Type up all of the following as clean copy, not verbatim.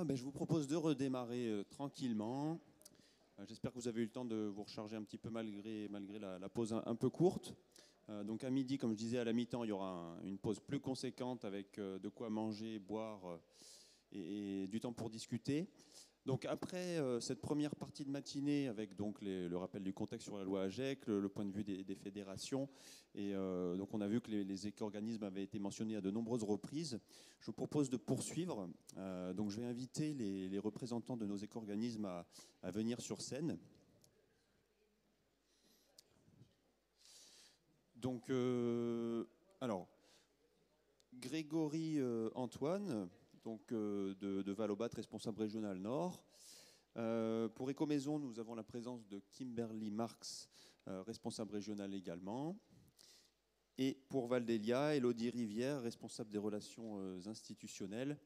Ben, je vous propose de redémarrer tranquillement. J'espère que vous avez eu le temps de vous recharger un petit peu malgré la pause un peu courte. Donc à midi, comme je disais, à la mi-temps, il y aura une pause plus conséquente avec de quoi manger, boire et du temps pour discuter. Donc après cette première partie de matinée avec donc le rappel du contexte sur la loi AGEC, le point de vue des fédérations, et donc on a vu que les éco-organismes avaient été mentionnés à de nombreuses reprises. Je vous propose de poursuivre. Donc je vais inviter les représentants de nos éco-organismes à venir sur scène. Donc alors Grégory Antoine, donc de Valobat, responsable régional Nord. Pour Écomaison, nous avons la présence de Kimberly Marx, responsable régional également. Et pour Val-d'Elia, Élodie Rivière, responsable des relations institutionnelles.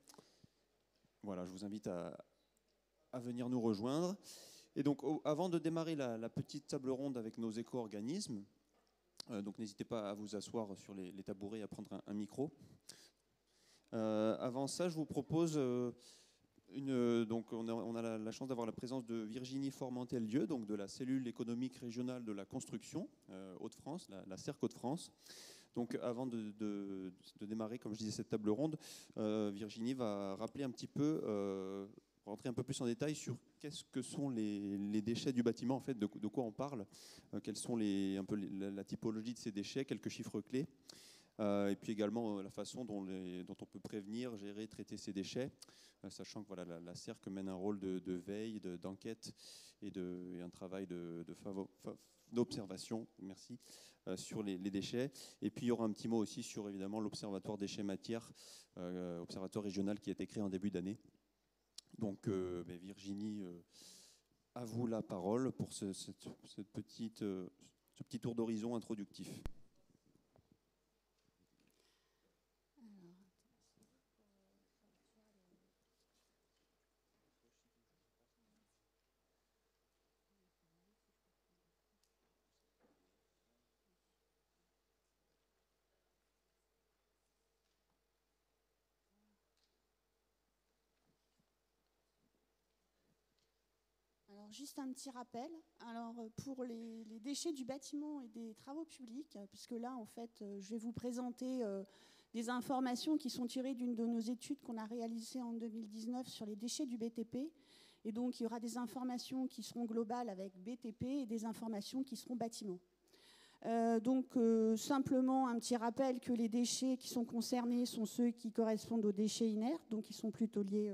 Voilà, je vous invite à venir nous rejoindre. Et donc, avant de démarrer la petite table ronde avec nos éco-organismes, donc n'hésitez pas à vous asseoir sur les tabourets et à prendre un micro. Avant ça, je vous propose... donc on a la chance d'avoir la présence de Virginie Formantel-Dieu, donc de la cellule économique régionale de la construction Hauts-de-France, la CERC Hauts-de-France. Donc avant de démarrer, comme je disais, cette table ronde, Virginie va rappeler un petit peu, rentrer un peu plus en détail sur qu'est-ce que sont les déchets du bâtiment, en fait, de quoi on parle, quelles sont un peu la typologie de ces déchets, quelques chiffres clés. Et puis également la façon dont on peut prévenir, gérer, traiter ces déchets, sachant que voilà, la CERC mène un rôle de veille, d'enquête et un travail d'observation, merci, sur les déchets. Et puis il y aura un petit mot aussi sur évidemment l'Observatoire déchets matières, observatoire régional qui a été créé en début d'année. Donc Virginie, à vous la parole pour ce petit tour d'horizon introductif. Alors, juste un petit rappel. Alors, pour les déchets du bâtiment et des travaux publics, puisque là, en fait, je vais vous présenter des informations qui sont tirées d'une de nos études qu'on a réalisées en 2019 sur les déchets du BTP. Et donc, il y aura des informations qui seront globales avec BTP et des informations qui seront bâtiments. Simplement un petit rappel que les déchets qui sont concernés sont ceux qui correspondent aux déchets inertes, donc qui sont plutôt liés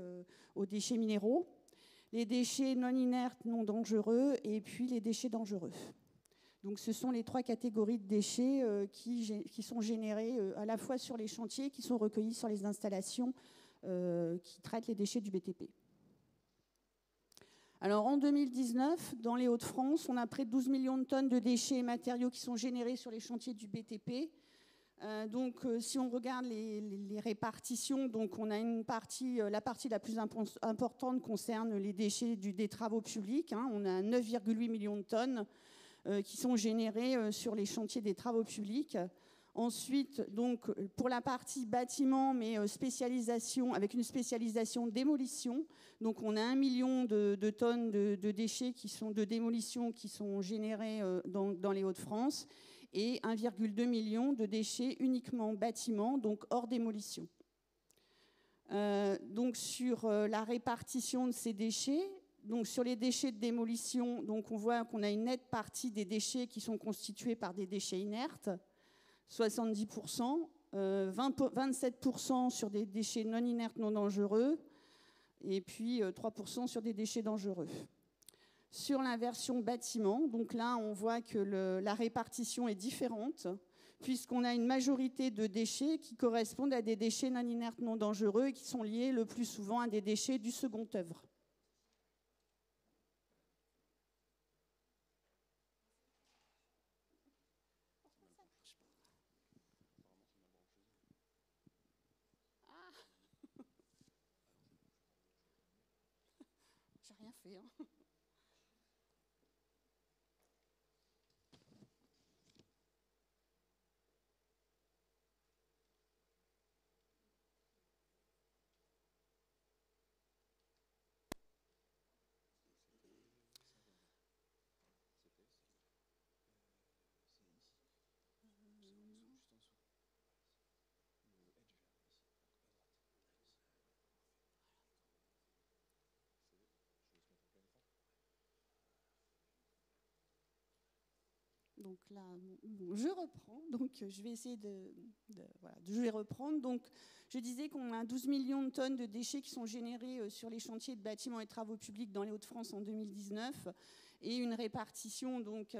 aux déchets minéraux. Les déchets non inertes, non dangereux, et puis les déchets dangereux. Donc ce sont les trois catégories de déchets qui sont générés à la fois sur les chantiers, qui sont recueillis sur les installations qui traitent les déchets du BTP. Alors en 2019, dans les Hauts-de-France, on a près de 12 millions de tonnes de déchets et matériaux qui sont générés sur les chantiers du BTP. Si on regarde les répartitions, donc on a une partie, la partie la plus importante concerne les déchets des travaux publics. On a 9,8 millions de tonnes qui sont générées sur les chantiers des travaux publics. Ensuite, donc, pour la partie bâtiment, mais spécialisation, avec une spécialisation démolition, donc on a 1 million de tonnes de déchets de démolition qui sont générés dans les Hauts-de-France et 1,2 million de déchets uniquement bâtiment, donc hors démolition. Donc sur la répartition de ces déchets, donc sur les déchets de démolition, donc on voit qu'on a une nette partie des déchets qui sont constitués par des déchets inertes, 70%, 27% sur des déchets non inertes, non dangereux, et puis 3% sur des déchets dangereux. Sur la version bâtiment, donc là, on voit que la répartition est différente, puisqu'on a une majorité de déchets qui correspondent à des déchets non inertes, non dangereux, et qui sont liés le plus souvent à des déchets du second œuvre. J'ai rien fait, hein. donc là, bon, je reprends. Donc, je vais essayer voilà, je vais reprendre. Donc, je disais qu'on a 12 millions de tonnes de déchets qui sont générés sur les chantiers de bâtiments et travaux publics dans les Hauts-de-France en 2019, et une répartition, donc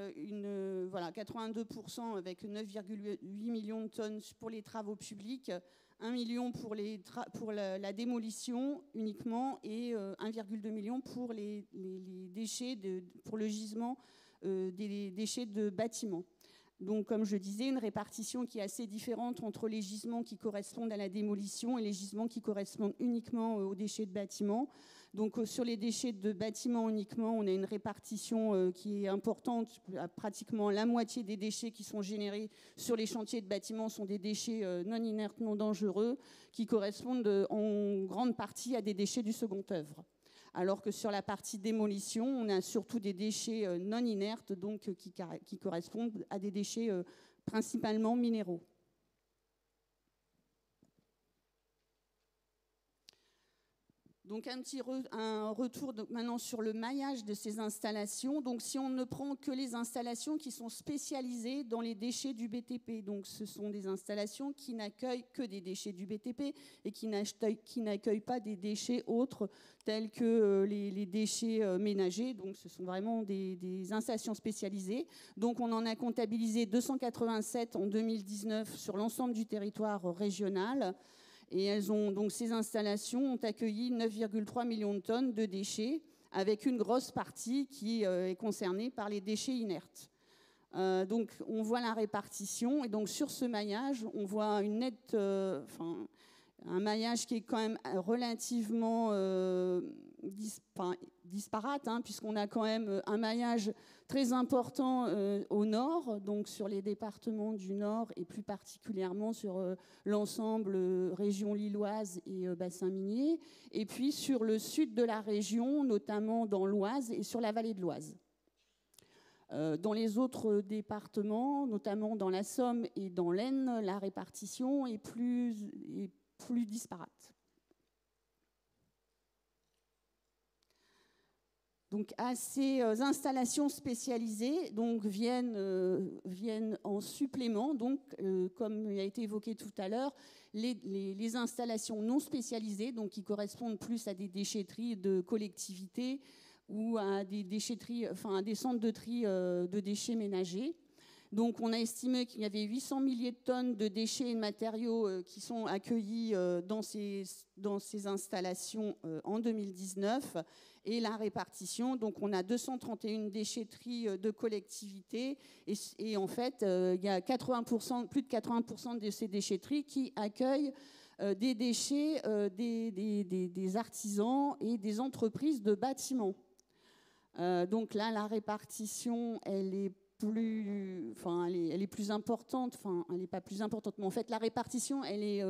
voilà, 82% avec 9,8 millions de tonnes pour les travaux publics, 1 million pour la démolition uniquement, et 1,2 million pour les déchets, pour le gisement des déchets de bâtiments. Donc, comme je disais, une répartition qui est assez différente entre les gisements qui correspondent à la démolition et les gisements qui correspondent uniquement aux déchets de bâtiments. Donc, sur les déchets de bâtiments uniquement, on a une répartition qui est importante. Pratiquement la moitié des déchets qui sont générés sur les chantiers de bâtiments sont des déchets non inertes, non dangereux, qui correspondent en grande partie à des déchets du second œuvre. Alors que sur la partie démolition, on a surtout des déchets non inertes, donc qui correspondent à des déchets principalement minéraux. Donc un retour maintenant sur le maillage de ces installations. Donc si on ne prend que les installations qui sont spécialisées dans les déchets du BTP, donc ce sont des installations qui n'accueillent que des déchets du BTP et qui n'accueillent pas des déchets autres tels que les déchets ménagers. Donc ce sont vraiment des installations spécialisées. Donc on en a comptabilisé 287 en 2019 sur l'ensemble du territoire régional. Et donc ces installations ont accueilli 9,3 millions de tonnes de déchets, avec une grosse partie qui est concernée par les déchets inertes. Donc on voit la répartition, et donc sur ce maillage, on voit un maillage qui est quand même relativement disparate, hein, puisqu'on a quand même un maillage très important au nord, donc sur les départements du nord et plus particulièrement sur l'ensemble région lilloise et bassin minier, et puis sur le sud de la région, notamment dans l'Oise et sur la vallée de l'Oise. Dans les autres départements, notamment dans la Somme et dans l'Aisne, la répartition est plus disparate. Donc, à ces installations spécialisées donc, viennent en supplément, donc, comme il a été évoqué tout à l'heure, les installations non spécialisées, donc, qui correspondent plus à des déchetteries de collectivités ou à des déchetteries, à des centres de tri de déchets ménagers. Donc, on a estimé qu'il y avait 800 milliers de tonnes de déchets et de matériaux qui sont accueillis dans ces installations en 2019. Et la répartition, donc on a 231 déchetteries de collectivités. Et en fait, il y a plus de 80% de ces déchetteries qui accueillent des déchets des artisans et des entreprises de bâtiments. Donc là, la répartition, elle est plus importante, elle n'est pas plus importante, mais en fait la répartition elle est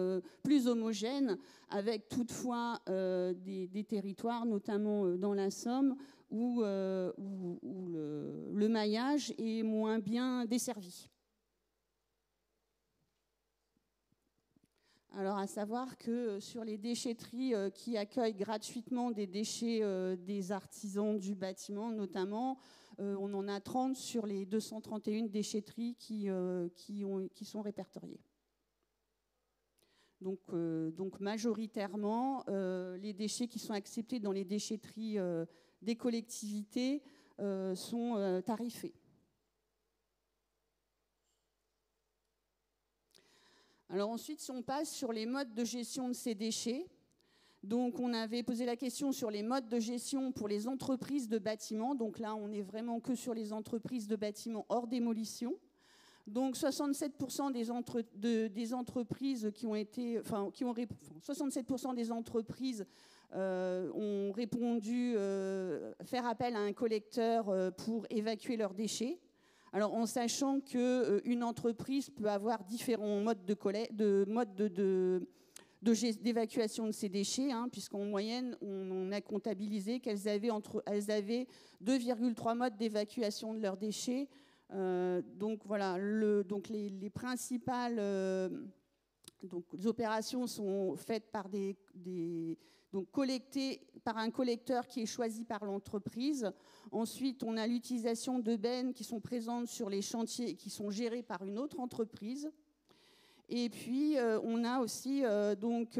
plus homogène, avec toutefois des territoires, notamment dans la Somme, où le maillage est moins bien desservi. Alors, à savoir que sur les déchetteries qui accueillent gratuitement des déchets des artisans du bâtiment, notamment, on en a 30 sur les 231 déchetteries qui sont répertoriées. Donc majoritairement, les déchets qui sont acceptés dans les déchetteries des collectivités sont tarifés. Alors ensuite, si on passe sur les modes de gestion de ces déchets, donc on avait posé la question sur les modes de gestion pour les entreprises de bâtiments. Donc là, on n'est vraiment que sur les entreprises de bâtiments hors démolition. Donc 67% des entreprises qui ont été, 67% des entreprises ont répondu faire appel à un collecteur pour évacuer leurs déchets. Alors, en sachant qu'une entreprise peut avoir différents modes d'évacuation de ces déchets, hein, puisqu'en moyenne, on a comptabilisé qu'elles avaient 2,3 modes d'évacuation de leurs déchets. Donc, voilà, les principales opérations sont faites par des donc collectés par un collecteur qui est choisi par l'entreprise. Ensuite, on a l'utilisation de bennes qui sont présentes sur les chantiers et qui sont gérées par une autre entreprise. Et puis, on a aussi donc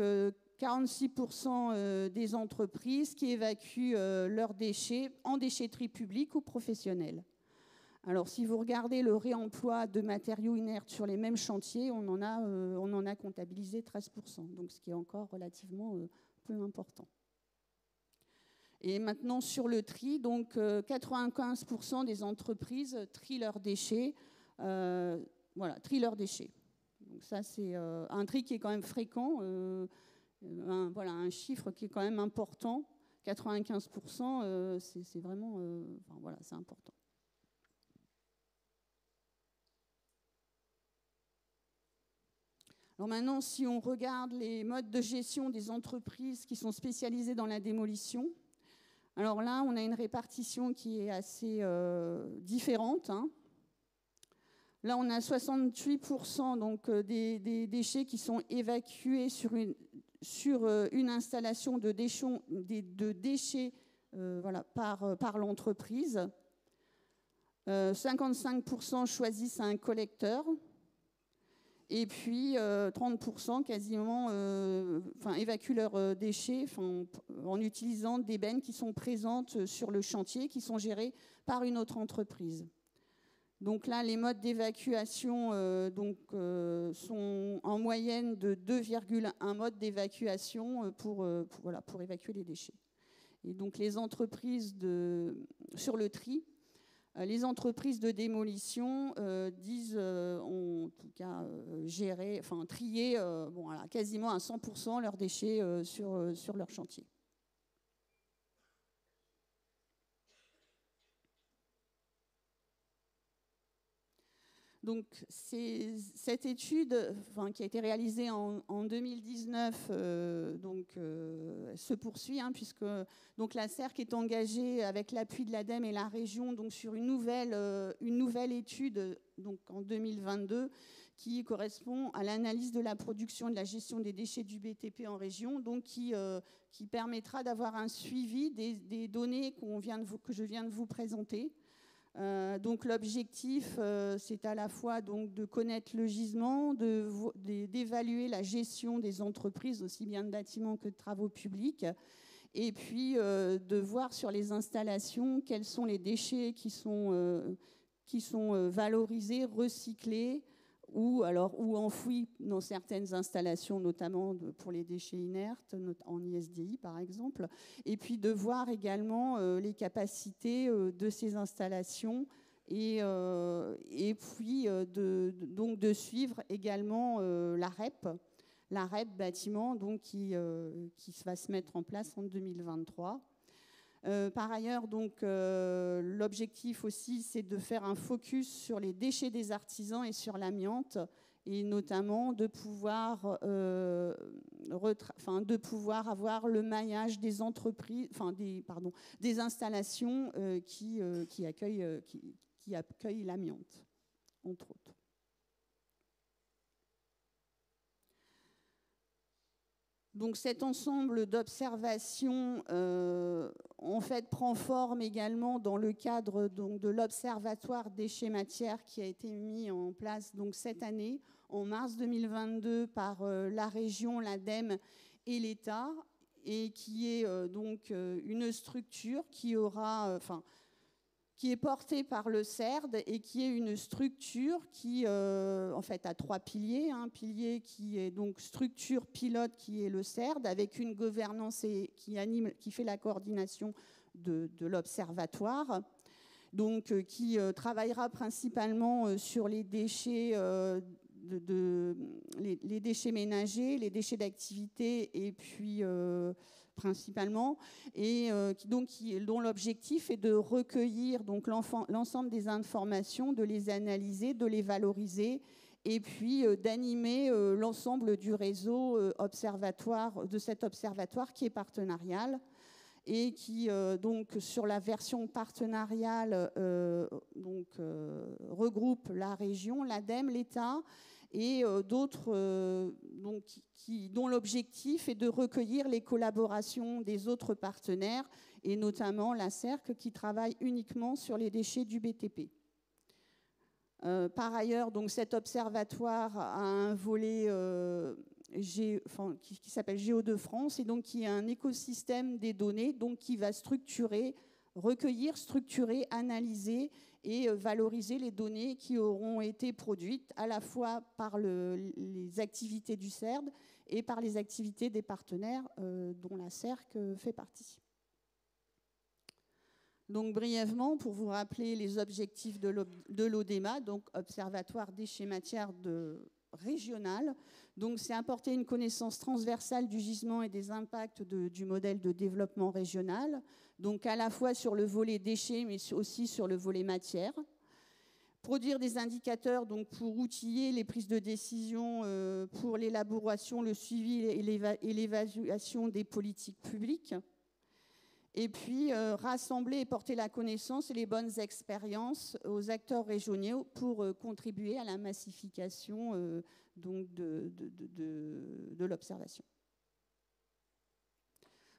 46% des entreprises qui évacuent leurs déchets en déchetterie publique ou professionnelle. Alors, si vous regardez le réemploi de matériaux inertes sur les mêmes chantiers, on en a comptabilisé 13%, donc ce qui est encore relativement peu important. Et maintenant, sur le tri, donc 95% des entreprises trient leurs déchets. Trient leurs déchets. Donc ça, c'est un tri qui est quand même fréquent, un chiffre qui est quand même important. 95%, c'est vraiment, c'est important. Alors maintenant, si on regarde les modes de gestion des entreprises qui sont spécialisées dans la démolition, alors là, on a une répartition qui est assez différente. Là, on a 68% donc, des déchets qui sont évacués sur une installation de déchets par l'entreprise. 55% choisissent un collecteur. Et puis 30% quasiment évacuent leurs déchets en utilisant des bennes qui sont présentes sur le chantier, qui sont gérées par une autre entreprise. Donc là, les modes d'évacuation sont en moyenne de 2,1 modes d'évacuation pour évacuer les déchets. Et donc les entreprises sur le tri, les entreprises de démolition disent, en tout cas, trier quasiment à 100% leurs déchets sur leur chantier. Donc, cette étude qui a été réalisée en 2019 se poursuit, puisque donc, la CERC est engagée avec l'appui de l'ADEME et la région donc, sur une nouvelle étude donc, en 2022 qui correspond à l'analyse de la production et de la gestion des déchets du BTP en région, donc qui permettra d'avoir un suivi des données que je viens de vous présenter. Donc l'objectif, c'est à la fois donc, de connaître le gisement, d'évaluer la gestion des entreprises, aussi bien de bâtiments que de travaux publics, et puis de voir sur les installations quels sont les déchets qui sont valorisés, recyclés, ou enfouis dans certaines installations, notamment pour les déchets inertes, en ISDI par exemple, et puis de voir également les capacités de ces installations et puis donc de suivre également la REP bâtiment donc, qui va se mettre en place en 2023. Par ailleurs, donc, l'objectif aussi, c'est de faire un focus sur les déchets des artisans et sur l'amiante, et notamment de pouvoir avoir le maillage des entreprises, des installations qui accueillent l'amiante, entre autres. Donc cet ensemble d'observations en fait prend forme également dans le cadre donc, de l'Observatoire déchets matières qui a été mis en place donc, cette année, en mars 2022, par la région, l'ADEME et l'État, et qui est donc une structure qui est portée par le CERD et qui est une structure qui, en fait, a 3 piliers. Un pilier qui est donc structure pilote, qui est le CERD, avec une gouvernance qui fait la coordination de l'observatoire, donc qui travaillera principalement sur les déchets, les déchets ménagers, les déchets d'activité et puis principalement, et dont l'objectif est de recueillir donc, l'ensemble des informations, de les analyser, de les valoriser, et puis d'animer l'ensemble du réseau de cet observatoire qui est partenarial, et qui, donc, sur la version partenariale, regroupe la région, l'ADEME, l'État, et d'autres dont l'objectif est de recueillir les collaborations des autres partenaires, et notamment la CERC qui travaille uniquement sur les déchets du BTP. Par ailleurs, donc, cet observatoire a un volet qui s'appelle Géo2France, et donc qui est un écosystème des données, donc qui va recueillir, structurer, analyser et valoriser les données qui auront été produites à la fois par les activités du CERD et par les activités des partenaires dont la CERC fait partie. Donc brièvement, pour vous rappeler les objectifs de l'ODEMA, donc Observatoire déchets matières régional, donc c'est apporter une connaissance transversale du gisement et des impacts du modèle de développement régional, donc à la fois sur le volet déchets, mais aussi sur le volet matière. Produire des indicateurs donc, pour outiller les prises de décision, pour l'élaboration, le suivi et l'évaluation des politiques publiques. Et puis rassembler et porter la connaissance et les bonnes expériences aux acteurs régionaux pour contribuer à la massification donc de l'observation.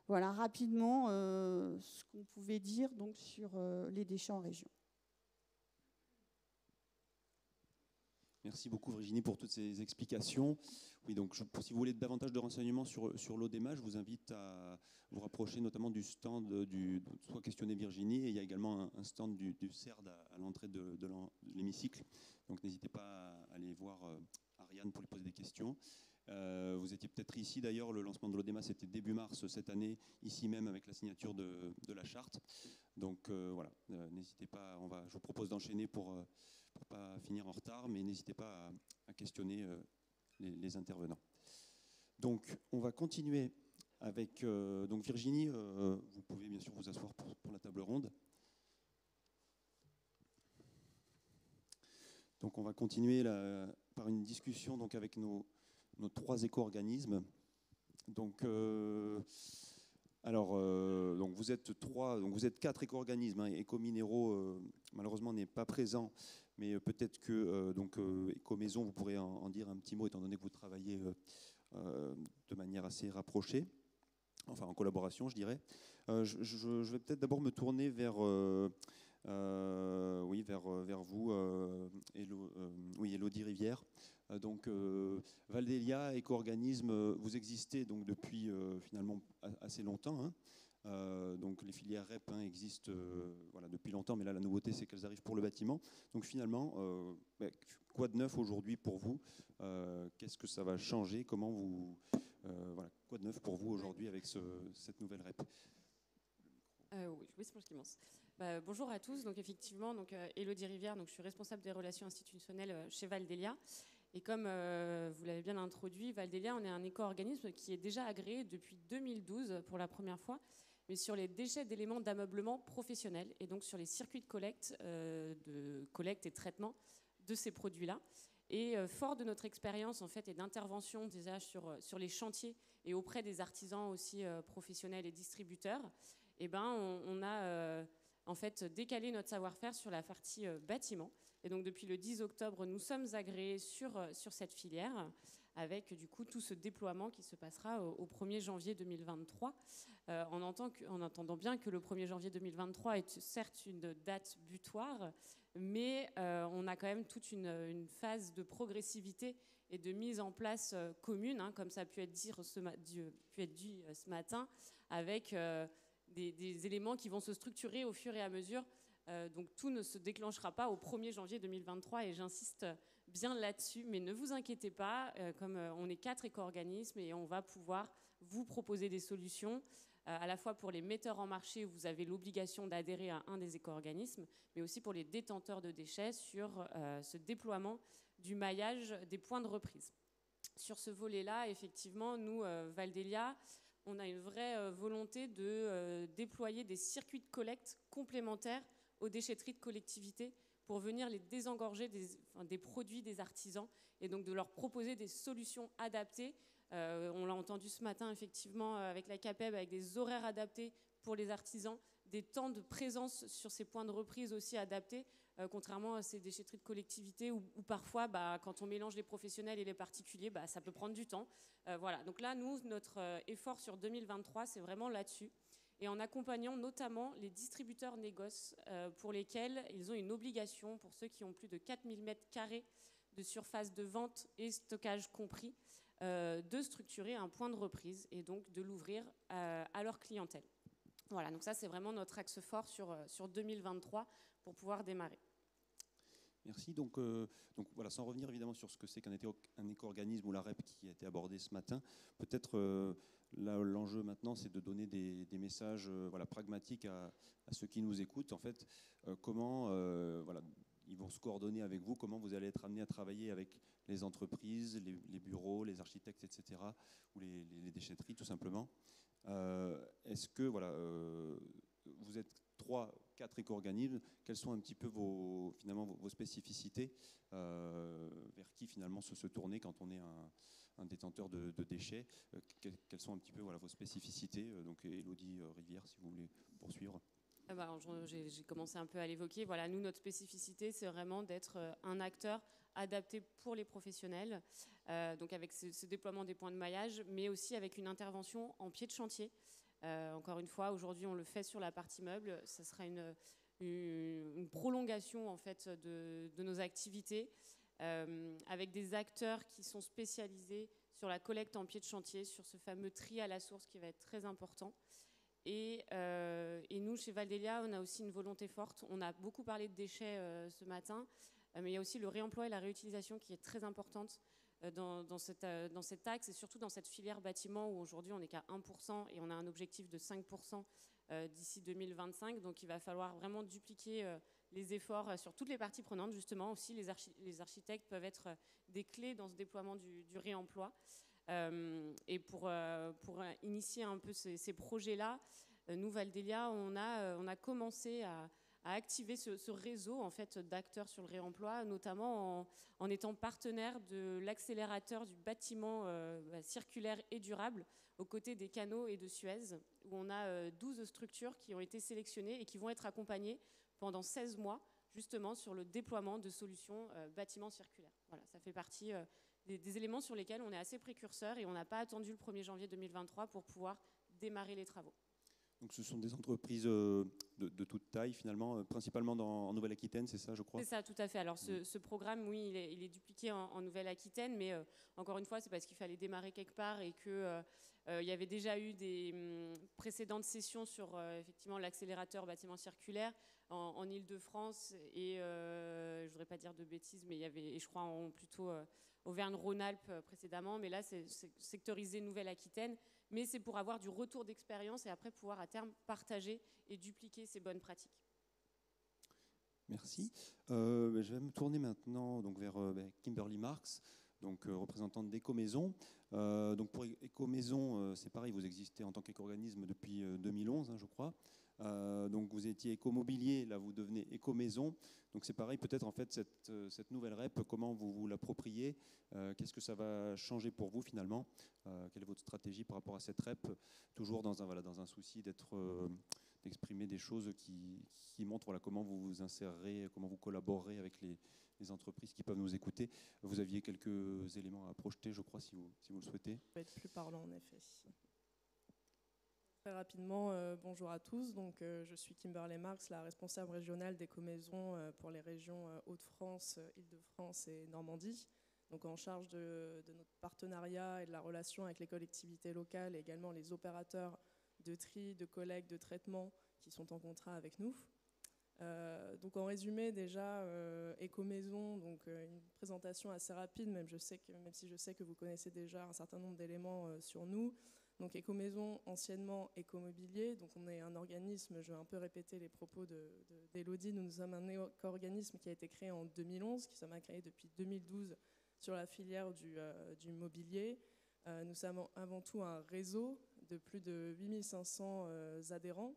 Voilà rapidement ce qu'on pouvait dire donc, sur les déchets en région. Merci beaucoup Virginie pour toutes ces explications. Oui, donc si vous voulez davantage de renseignements sur l'ODEMA, je vous invite à vous rapprocher notamment du stand soit questionner Virginie, et il y a également un stand du CERD à l'entrée de l'hémicycle. Donc n'hésitez pas à aller voir Ariane pour lui poser des questions. Vous étiez peut-être ici d'ailleurs, le lancement de l'ODEMA c'était début mars cette année, ici même avec la signature de la charte. Donc voilà, n'hésitez pas, je vous propose d'enchaîner pour ne pas finir en retard, mais n'hésitez pas à questionner les intervenants. Donc on va continuer avec donc Virginie, vous pouvez bien sûr vous asseoir pour la table ronde. Donc on va continuer par une discussion donc, avec nos 3 éco-organismes. Donc, donc vous êtes 4 éco-organismes. Hein. Éco-Minéraux, malheureusement, n'est pas présent, mais peut-être que Éco-Maison, vous pourrez en dire un petit mot, étant donné que vous travaillez de manière assez rapprochée, enfin en collaboration, je dirais. Je vais peut-être d'abord me tourner vers vous, Élodie Rivière. Donc, Val-d'Elia, éco-organisme, vous existez donc depuis finalement assez longtemps. Hein. Donc, les filières REP existent depuis longtemps, mais là, la nouveauté, c'est qu'elles arrivent pour le bâtiment. Donc, finalement, quoi de neuf aujourd'hui pour vous? Qu'est-ce que ça va changer? Comment vous... quoi de neuf pour vous aujourd'hui avec cette nouvelle REP? Oui, c'est moi qui commence. Bonjour à tous. Donc, effectivement, Élodie Rivière, je suis responsable des relations institutionnelles chez Val-d'Elia. Et comme vous l'avez bien introduit, Val-d'Elia, on est un éco-organisme qui est déjà agréé depuis 2012 pour la première fois, mais sur les déchets d'éléments d'ameublement professionnels et donc sur les circuits de collecte et traitement de ces produits-là. Et fort de notre expérience en fait, et d'intervention déjà sur les chantiers et auprès des artisans aussi professionnels et distributeurs, on a en fait décalé notre savoir-faire sur la partie bâtiment. Et donc depuis le 10 octobre, nous sommes agréés sur cette filière avec du coup tout ce déploiement qui se passera au 1er janvier 2023. En entendant bien que le 1er janvier 2023 est certes une date butoir, mais on a quand même toute une phase de progressivité et de mise en place commune, comme ça a pu être dit ce matin, avec des éléments qui vont se structurer au fur et à mesure. Donc tout ne se déclenchera pas au 1er janvier 2023 et j'insiste bien là-dessus, mais ne vous inquiétez pas, comme on est 4 éco-organismes et on va pouvoir vous proposer des solutions à la fois pour les metteurs en marché où vous avez l'obligation d'adhérer à un des éco-organismes, mais aussi pour les détenteurs de déchets sur ce déploiement du maillage des points de reprise. Sur ce volet-là, effectivement, nous, Val-d'Elia, on a une vraie volonté de déployer des circuits de collecte complémentaires aux déchetteries de collectivités pour venir les désengorger des produits des artisans et donc de leur proposer des solutions adaptées. On l'a entendu ce matin effectivement avec la CAPEB, avec des horaires adaptés pour les artisans, des temps de présence sur ces points de reprise aussi adaptés contrairement à ces déchetteries de collectivité où parfois, quand on mélange les professionnels et les particuliers, ça peut prendre du temps. Voilà. Donc là, nous, notre effort sur 2023, c'est vraiment là-dessus. Et en accompagnant notamment les distributeurs négoces pour lesquels ils ont une obligation, pour ceux qui ont plus de 4000 m² de surface de vente et stockage compris, de structurer un point de reprise et donc de l'ouvrir à leur clientèle. Voilà, donc ça c'est vraiment notre axe fort sur 2023 pour pouvoir démarrer. Merci. Donc voilà, sans revenir évidemment sur ce que c'est qu'un éco-organisme ou la REP qui a été abordé ce matin, peut-être l'enjeu maintenant c'est de donner des messages pragmatiques à ceux qui nous écoutent. En fait, comment ils vont se coordonner avec vous, comment vous allez être amené à travailler avec les entreprises, les bureaux, les architectes, etc., ou les déchetteries tout simplement. Est-ce que vous êtes 3-4 éco-organismes, quelles sont un petit peu vos spécificités, vers qui finalement se tourner quand on est un détenteur de déchets, quelles sont un petit peu vos spécificités. Donc Élodie Rivière, si vous voulez poursuivre. J'ai commencé un peu à l'évoquer. Voilà, nous, notre spécificité, c'est vraiment d'être un acteur adapté pour les professionnels, donc avec ce déploiement des points de maillage, mais aussi avec une intervention en pied de chantier. Encore une fois, aujourd'hui, on le fait sur la partie meuble. Ça sera une prolongation en fait de nos activités, avec des acteurs qui sont spécialisés sur la collecte en pied de chantier, sur ce fameux tri à la source qui va être très important. Et nous, chez Valdelia, on a aussi une volonté forte. On a beaucoup parlé de déchets ce matin, mais il y a aussi le réemploi et la réutilisation qui est très importante dans cet axe et surtout dans cette filière bâtiment où aujourd'hui on n'est qu'à 1% et on a un objectif de 5% d'ici 2025. Donc il va falloir vraiment dupliquer les efforts sur toutes les parties prenantes. Justement aussi, les architectes peuvent être des clés dans ce déploiement du réemploi. Et pour initier un peu ces projets-là, nous, Valdelia, on a commencé à activer ce réseau en fait, d'acteurs sur le réemploi, notamment en étant partenaire de l'accélérateur du bâtiment circulaire et durable aux côtés des Canaux et de Suez, où on a 12 structures qui ont été sélectionnées et qui vont être accompagnées pendant 16 mois, justement sur le déploiement de solutions bâtiments circulaires. Voilà, ça fait partie des éléments sur lesquels on est assez précurseur et on n'a pas attendu le 1er janvier 2023 pour pouvoir démarrer les travaux. Donc ce sont des entreprises de toute taille finalement, principalement en Nouvelle-Aquitaine, c'est ça je crois? C'est ça, tout à fait. Alors ce programme, oui, il est dupliqué en Nouvelle-Aquitaine, mais encore une fois, c'est parce qu'il fallait démarrer quelque part et qu'il y avait déjà eu des précédentes sessions sur effectivement l'accélérateur bâtiment circulaire en Ile-de-France et je ne voudrais pas dire de bêtises, mais il y avait, et je crois plutôt Auvergne-Rhône-Alpes précédemment, mais là c'est sectorisé Nouvelle-Aquitaine. Mais c'est pour avoir du retour d'expérience et après pouvoir à terme partager et dupliquer ces bonnes pratiques. Merci. Je vais me tourner maintenant donc, vers Kimberly Marx, donc, représentante d'Ecomaison. Donc pour Ecomaison, c'est pareil, vous existez en tant qu'éco-organisme depuis 2011, je crois. Donc vous étiez écomobilier, là vous devenez Ecomaison. Donc c'est pareil, peut-être en fait cette nouvelle REP, comment vous vous l'appropriez, qu'est-ce que ça va changer pour vous finalement, quelle est votre stratégie par rapport à cette REP, toujours dans un souci d'exprimer des choses qui montrent comment vous vous insérerez, comment vous collaborerez avec les entreprises qui peuvent nous écouter. Vous aviez quelques éléments à projeter, je crois, si vous le souhaitez. Ça peut être plus parlant en effet. Très rapidement, bonjour à tous. Donc, je suis Kimberly Marx, la responsable régionale d'Ecomaison pour les régions Hauts-de-France, Île-de-France et Normandie. Donc, en charge de notre partenariat et de la relation avec les collectivités locales et également les opérateurs de tri, de collecte, de traitement qui sont en contrat avec nous. Donc, en résumé, déjà, Ecomaison, donc une présentation assez rapide, même si je sais que vous connaissez déjà un certain nombre d'éléments sur nous. Donc Ecomaison, anciennement Ecomobilier, donc on est un organisme, je vais un peu répéter les propos d'Élodie, nous sommes un éco-organisme qui a été créé en 2011, qui sommes créé depuis 2012 sur la filière du mobilier. Nous sommes avant tout un réseau de plus de 8500 adhérents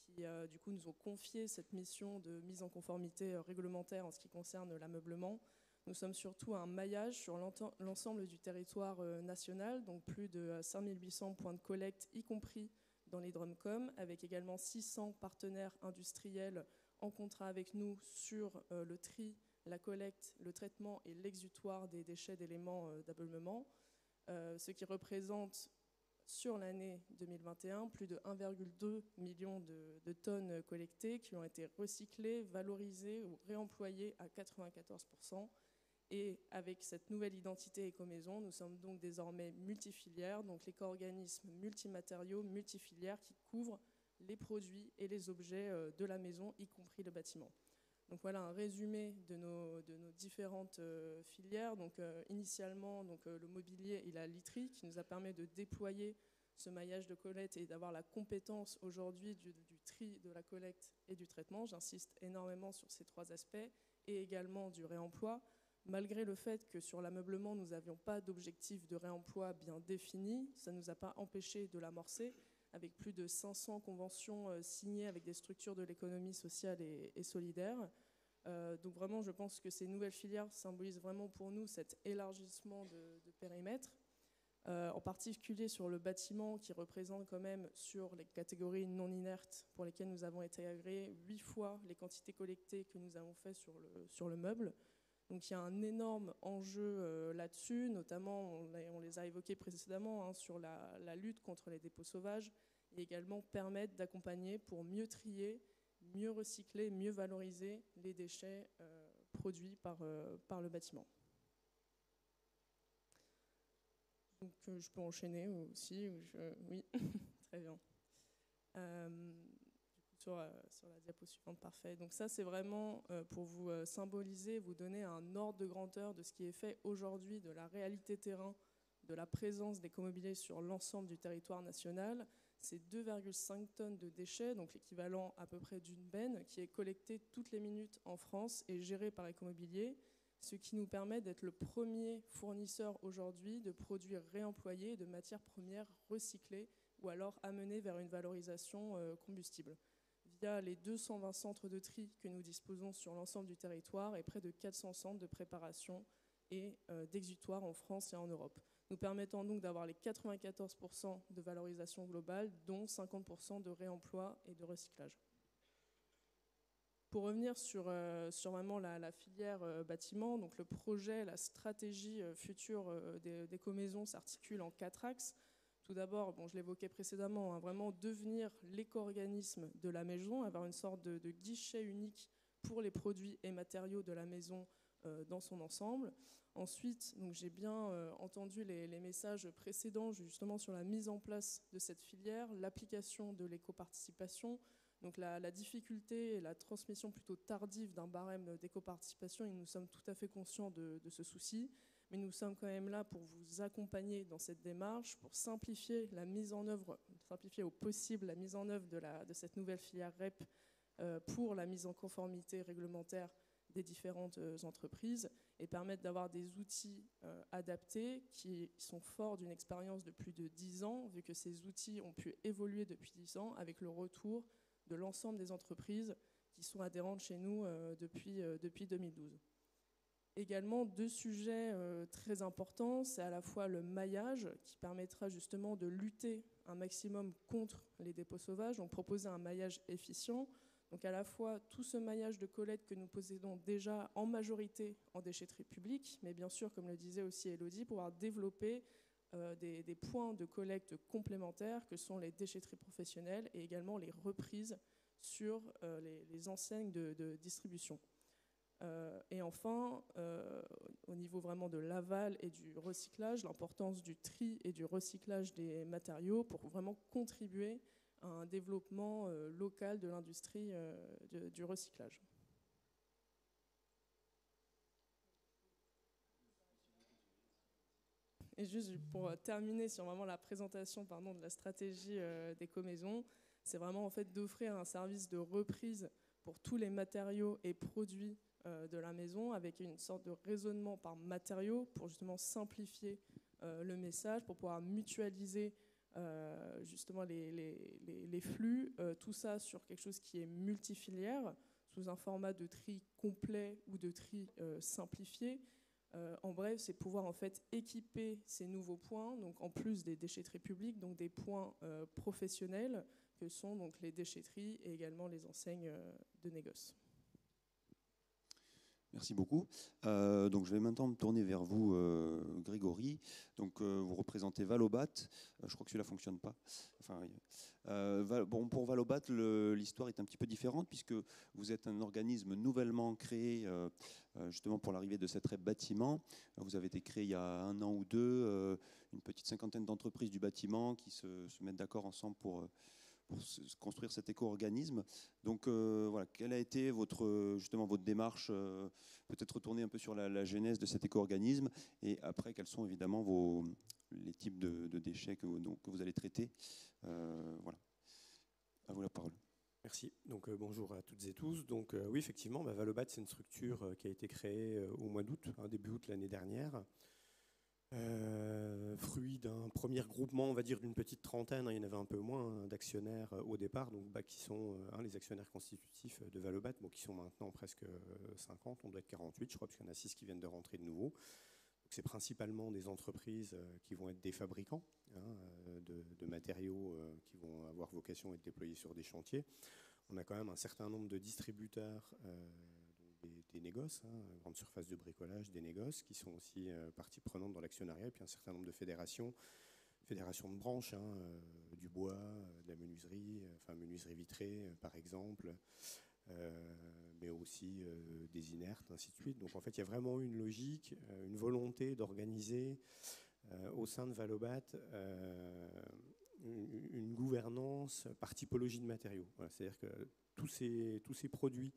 qui du coup nous ont confié cette mission de mise en conformité réglementaire en ce qui concerne l'ameublement. Nous sommes surtout un maillage sur l'ensemble du territoire national, donc plus de 5800 points de collecte, y compris dans les DROMCOM, avec également 600 partenaires industriels en contrat avec nous sur le tri, la collecte, le traitement et l'exutoire des déchets d'éléments d'ameublement, ce qui représente sur l'année 2021 plus de 1,2 million de tonnes collectées qui ont été recyclées, valorisées ou réemployées à 94%. Et avec cette nouvelle identité Écomaison, nous sommes donc désormais multifilières, donc l'éco-organisme multimatériaux, multifilières qui couvre les produits et les objets de la maison, y compris le bâtiment. Donc voilà un résumé de nos différentes filières. Donc initialement, le mobilier et la literie qui nous a permis de déployer ce maillage de collecte et d'avoir la compétence aujourd'hui du tri, de la collecte et du traitement. J'insiste énormément sur ces trois aspects et également du réemploi. Malgré le fait que sur l'ameublement, nous n'avions pas d'objectif de réemploi bien défini, ça ne nous a pas empêché de l'amorcer, avec plus de 500 conventions signées avec des structures de l'économie sociale et solidaire. Donc vraiment, je pense que ces nouvelles filières symbolisent vraiment pour nous cet élargissement de périmètre, en particulier sur le bâtiment qui représente quand même sur les catégories non inertes pour lesquelles nous avons été agréés 8 fois les quantités collectées que nous avons fait sur le meuble. Donc il y a un énorme enjeu là-dessus, notamment, on les a évoqués précédemment, sur la lutte contre les dépôts sauvages, et également permettre d'accompagner pour mieux trier, mieux recycler, mieux valoriser les déchets produits par le bâtiment. Donc je peux enchaîner aussi, oui, très bien. Sur la diapo suivante, parfait. Donc ça, c'est vraiment pour vous symboliser, vous donner un ordre de grandeur de ce qui est fait aujourd'hui, de la réalité terrain, de la présence d'écomobilier sur l'ensemble du territoire national. C'est 2,5 tonnes de déchets, donc l'équivalent à peu près d'une benne, qui est collectée toutes les minutes en France et gérée par Écomobilier, ce qui nous permet d'être le premier fournisseur aujourd'hui de produits réemployés, de matières premières recyclées ou alors amenées vers une valorisation combustible, via les 220 centres de tri que nous disposons sur l'ensemble du territoire et près de 400 centres de préparation et d'exutoire en France et en Europe, nous permettant donc d'avoir les 94% de valorisation globale, dont 50% de réemploi et de recyclage. Pour revenir sur vraiment la filière bâtiment, donc le projet, la stratégie future d'Écomaison s'articule en 4 axes. Tout d'abord, bon, je l'évoquais précédemment, vraiment devenir l'éco-organisme de la maison, avoir une sorte de guichet unique pour les produits et matériaux de la maison dans son ensemble. Ensuite, j'ai bien entendu les messages précédents justement sur la mise en place de cette filière, l'application de l'éco-participation, donc la difficulté et la transmission plutôt tardive d'un barème d'éco-participation, et nous sommes tout à fait conscients de ce souci. Mais nous sommes quand même là pour vous accompagner dans cette démarche, pour simplifier la mise en œuvre, simplifier au possible la mise en œuvre de cette nouvelle filière REP pour la mise en conformité réglementaire des différentes entreprises et permettre d'avoir des outils adaptés qui sont forts d'une expérience de plus de 10 ans, vu que ces outils ont pu évoluer depuis 10 ans avec le retour de l'ensemble des entreprises qui sont adhérentes chez nous depuis 2012. Également, 2 sujets très importants, c'est à la fois le maillage qui permettra justement de lutter un maximum contre les dépôts sauvages, donc proposer un maillage efficient. Donc à la fois tout ce maillage de collecte que nous possédons déjà en majorité en déchetterie publique, mais bien sûr, comme le disait aussi Elodie, pouvoir développer des points de collecte complémentaires que sont les déchetteries professionnelles et également les reprises sur les enseignes de distribution. Et enfin, au niveau vraiment de l'aval et du recyclage, l'importance du tri et du recyclage des matériaux pour vraiment contribuer à un développement local de l'industrie du recyclage. Et juste pour terminer sur vraiment la présentation de la stratégie d'Écomaison, c'est vraiment en fait d'offrir un service de reprise pour tous les matériaux et produits de la maison, avec une sorte de raisonnement par matériaux pour justement simplifier le message, pour pouvoir mutualiser justement les flux, tout ça sur quelque chose qui est multifilière, sous un format de tri complet ou de tri simplifié. En bref, c'est pouvoir en fait équiper ces nouveaux points, donc en plus des déchetteries publiques, donc des points professionnels, que sont donc les déchetteries et également les enseignes de négoce. Merci beaucoup. Donc je vais maintenant me tourner vers vous, Grégory. Donc vous représentez Valobat. Je crois que celui-là fonctionne pas. Enfin, bon, pour Valobat, l'histoire est un petit peu différente puisque vous êtes un organisme nouvellement créé justement pour l'arrivée de cette REP bâtiment. Vous avez été créé il y a 1 an ou 2, une petite cinquantaine d'entreprises du bâtiment qui se mettent d'accord ensemble pour construire cet éco-organisme. Donc voilà, quelle a été justement votre démarche, peut-être retourner un peu sur la genèse de cet éco-organisme, et après quels sont évidemment les types de déchets que vous allez traiter. Voilà, à vous la parole. Merci. Donc bonjour à toutes et tous. Donc oui, effectivement, Valobat, c'est une structure qui a été créée au mois d'août, début août l'année dernière. Fruit d'un premier groupement, on va dire d'une petite trentaine, il y en avait un peu moins d'actionnaires au départ, donc qui sont les actionnaires constitutifs de Valobat, qui sont maintenant presque 50, on doit être 48 je crois, parce qu'il y en a 6 qui viennent de rentrer de nouveau. C'est principalement des entreprises qui vont être des fabricants de matériaux qui vont avoir vocation à être déployés sur des chantiers. On a quand même un certain nombre de distributeurs des négoces, grandes surfaces de bricolage, des négoces, qui sont aussi partie prenante dans l'actionnariat, et puis un certain nombre de fédérations de branches, du bois, de la menuiserie, menuiserie vitrée par exemple, mais aussi des inertes, ainsi de suite. Donc en fait, il y a vraiment une logique, une volonté d'organiser au sein de Valobat une gouvernance par typologie de matériaux. Voilà, c'est-à-dire que tous ces produits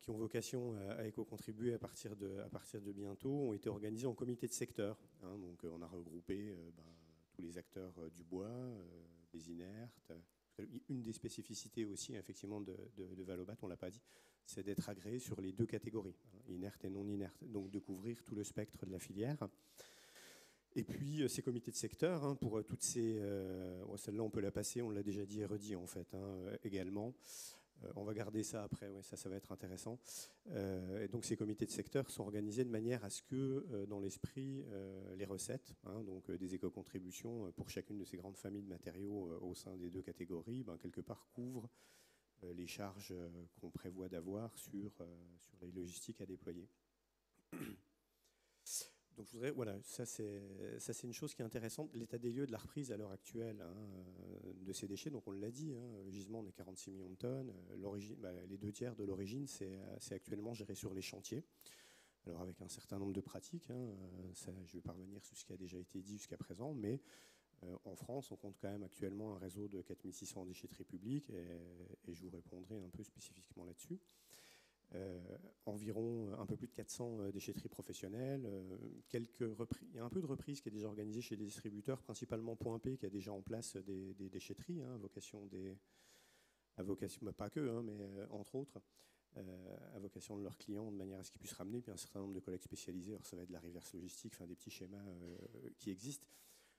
qui ont vocation à éco-contribuer à partir de bientôt, ont été organisés en comité de secteur. Donc on a regroupé tous les acteurs du bois, des inertes. Une des spécificités aussi effectivement de Valobat, on ne l'a pas dit, c'est d'être agréé sur les 2 catégories, inerte et non inerte, donc de couvrir tout le spectre de la filière. Et puis ces comités de secteur, pour toutes ces... celle-là on peut la passer, on l'a déjà dit et redit en fait, également. On va garder ça après, ouais, ça va être intéressant. Et donc ces comités de secteur sont organisés de manière à ce que, dans l'esprit, les recettes, donc des éco-contributions pour chacune de ces grandes familles de matériaux au sein des 2 catégories, quelque part couvrent les charges qu'on prévoit d'avoir sur les logistiques à déployer. Donc je voudrais, voilà, ça c'est une chose qui est intéressante, l'état des lieux de la reprise à l'heure actuelle de ces déchets. Donc on l'a dit, le gisement on est 46 millions de tonnes, les 2/3 de l'origine c'est actuellement géré sur les chantiers. Alors avec un certain nombre de pratiques, je ne vais pas revenir sur ce qui a déjà été dit jusqu'à présent, mais en France on compte quand même actuellement un réseau de 4600 déchetteries publiques et je vous répondrai un peu spécifiquement là-dessus. Environ un peu plus de 400 déchetteries professionnelles, il y a un peu de reprise qui est déjà organisée chez les distributeurs, principalement Point P qui a déjà en place des déchetteries, à vocation pas que, mais entre autres, à vocation de leurs clients de manière à ce qu'ils puissent ramener, puis un certain nombre de collègues spécialisés, alors ça va être de la reverse logistique, des petits schémas qui existent.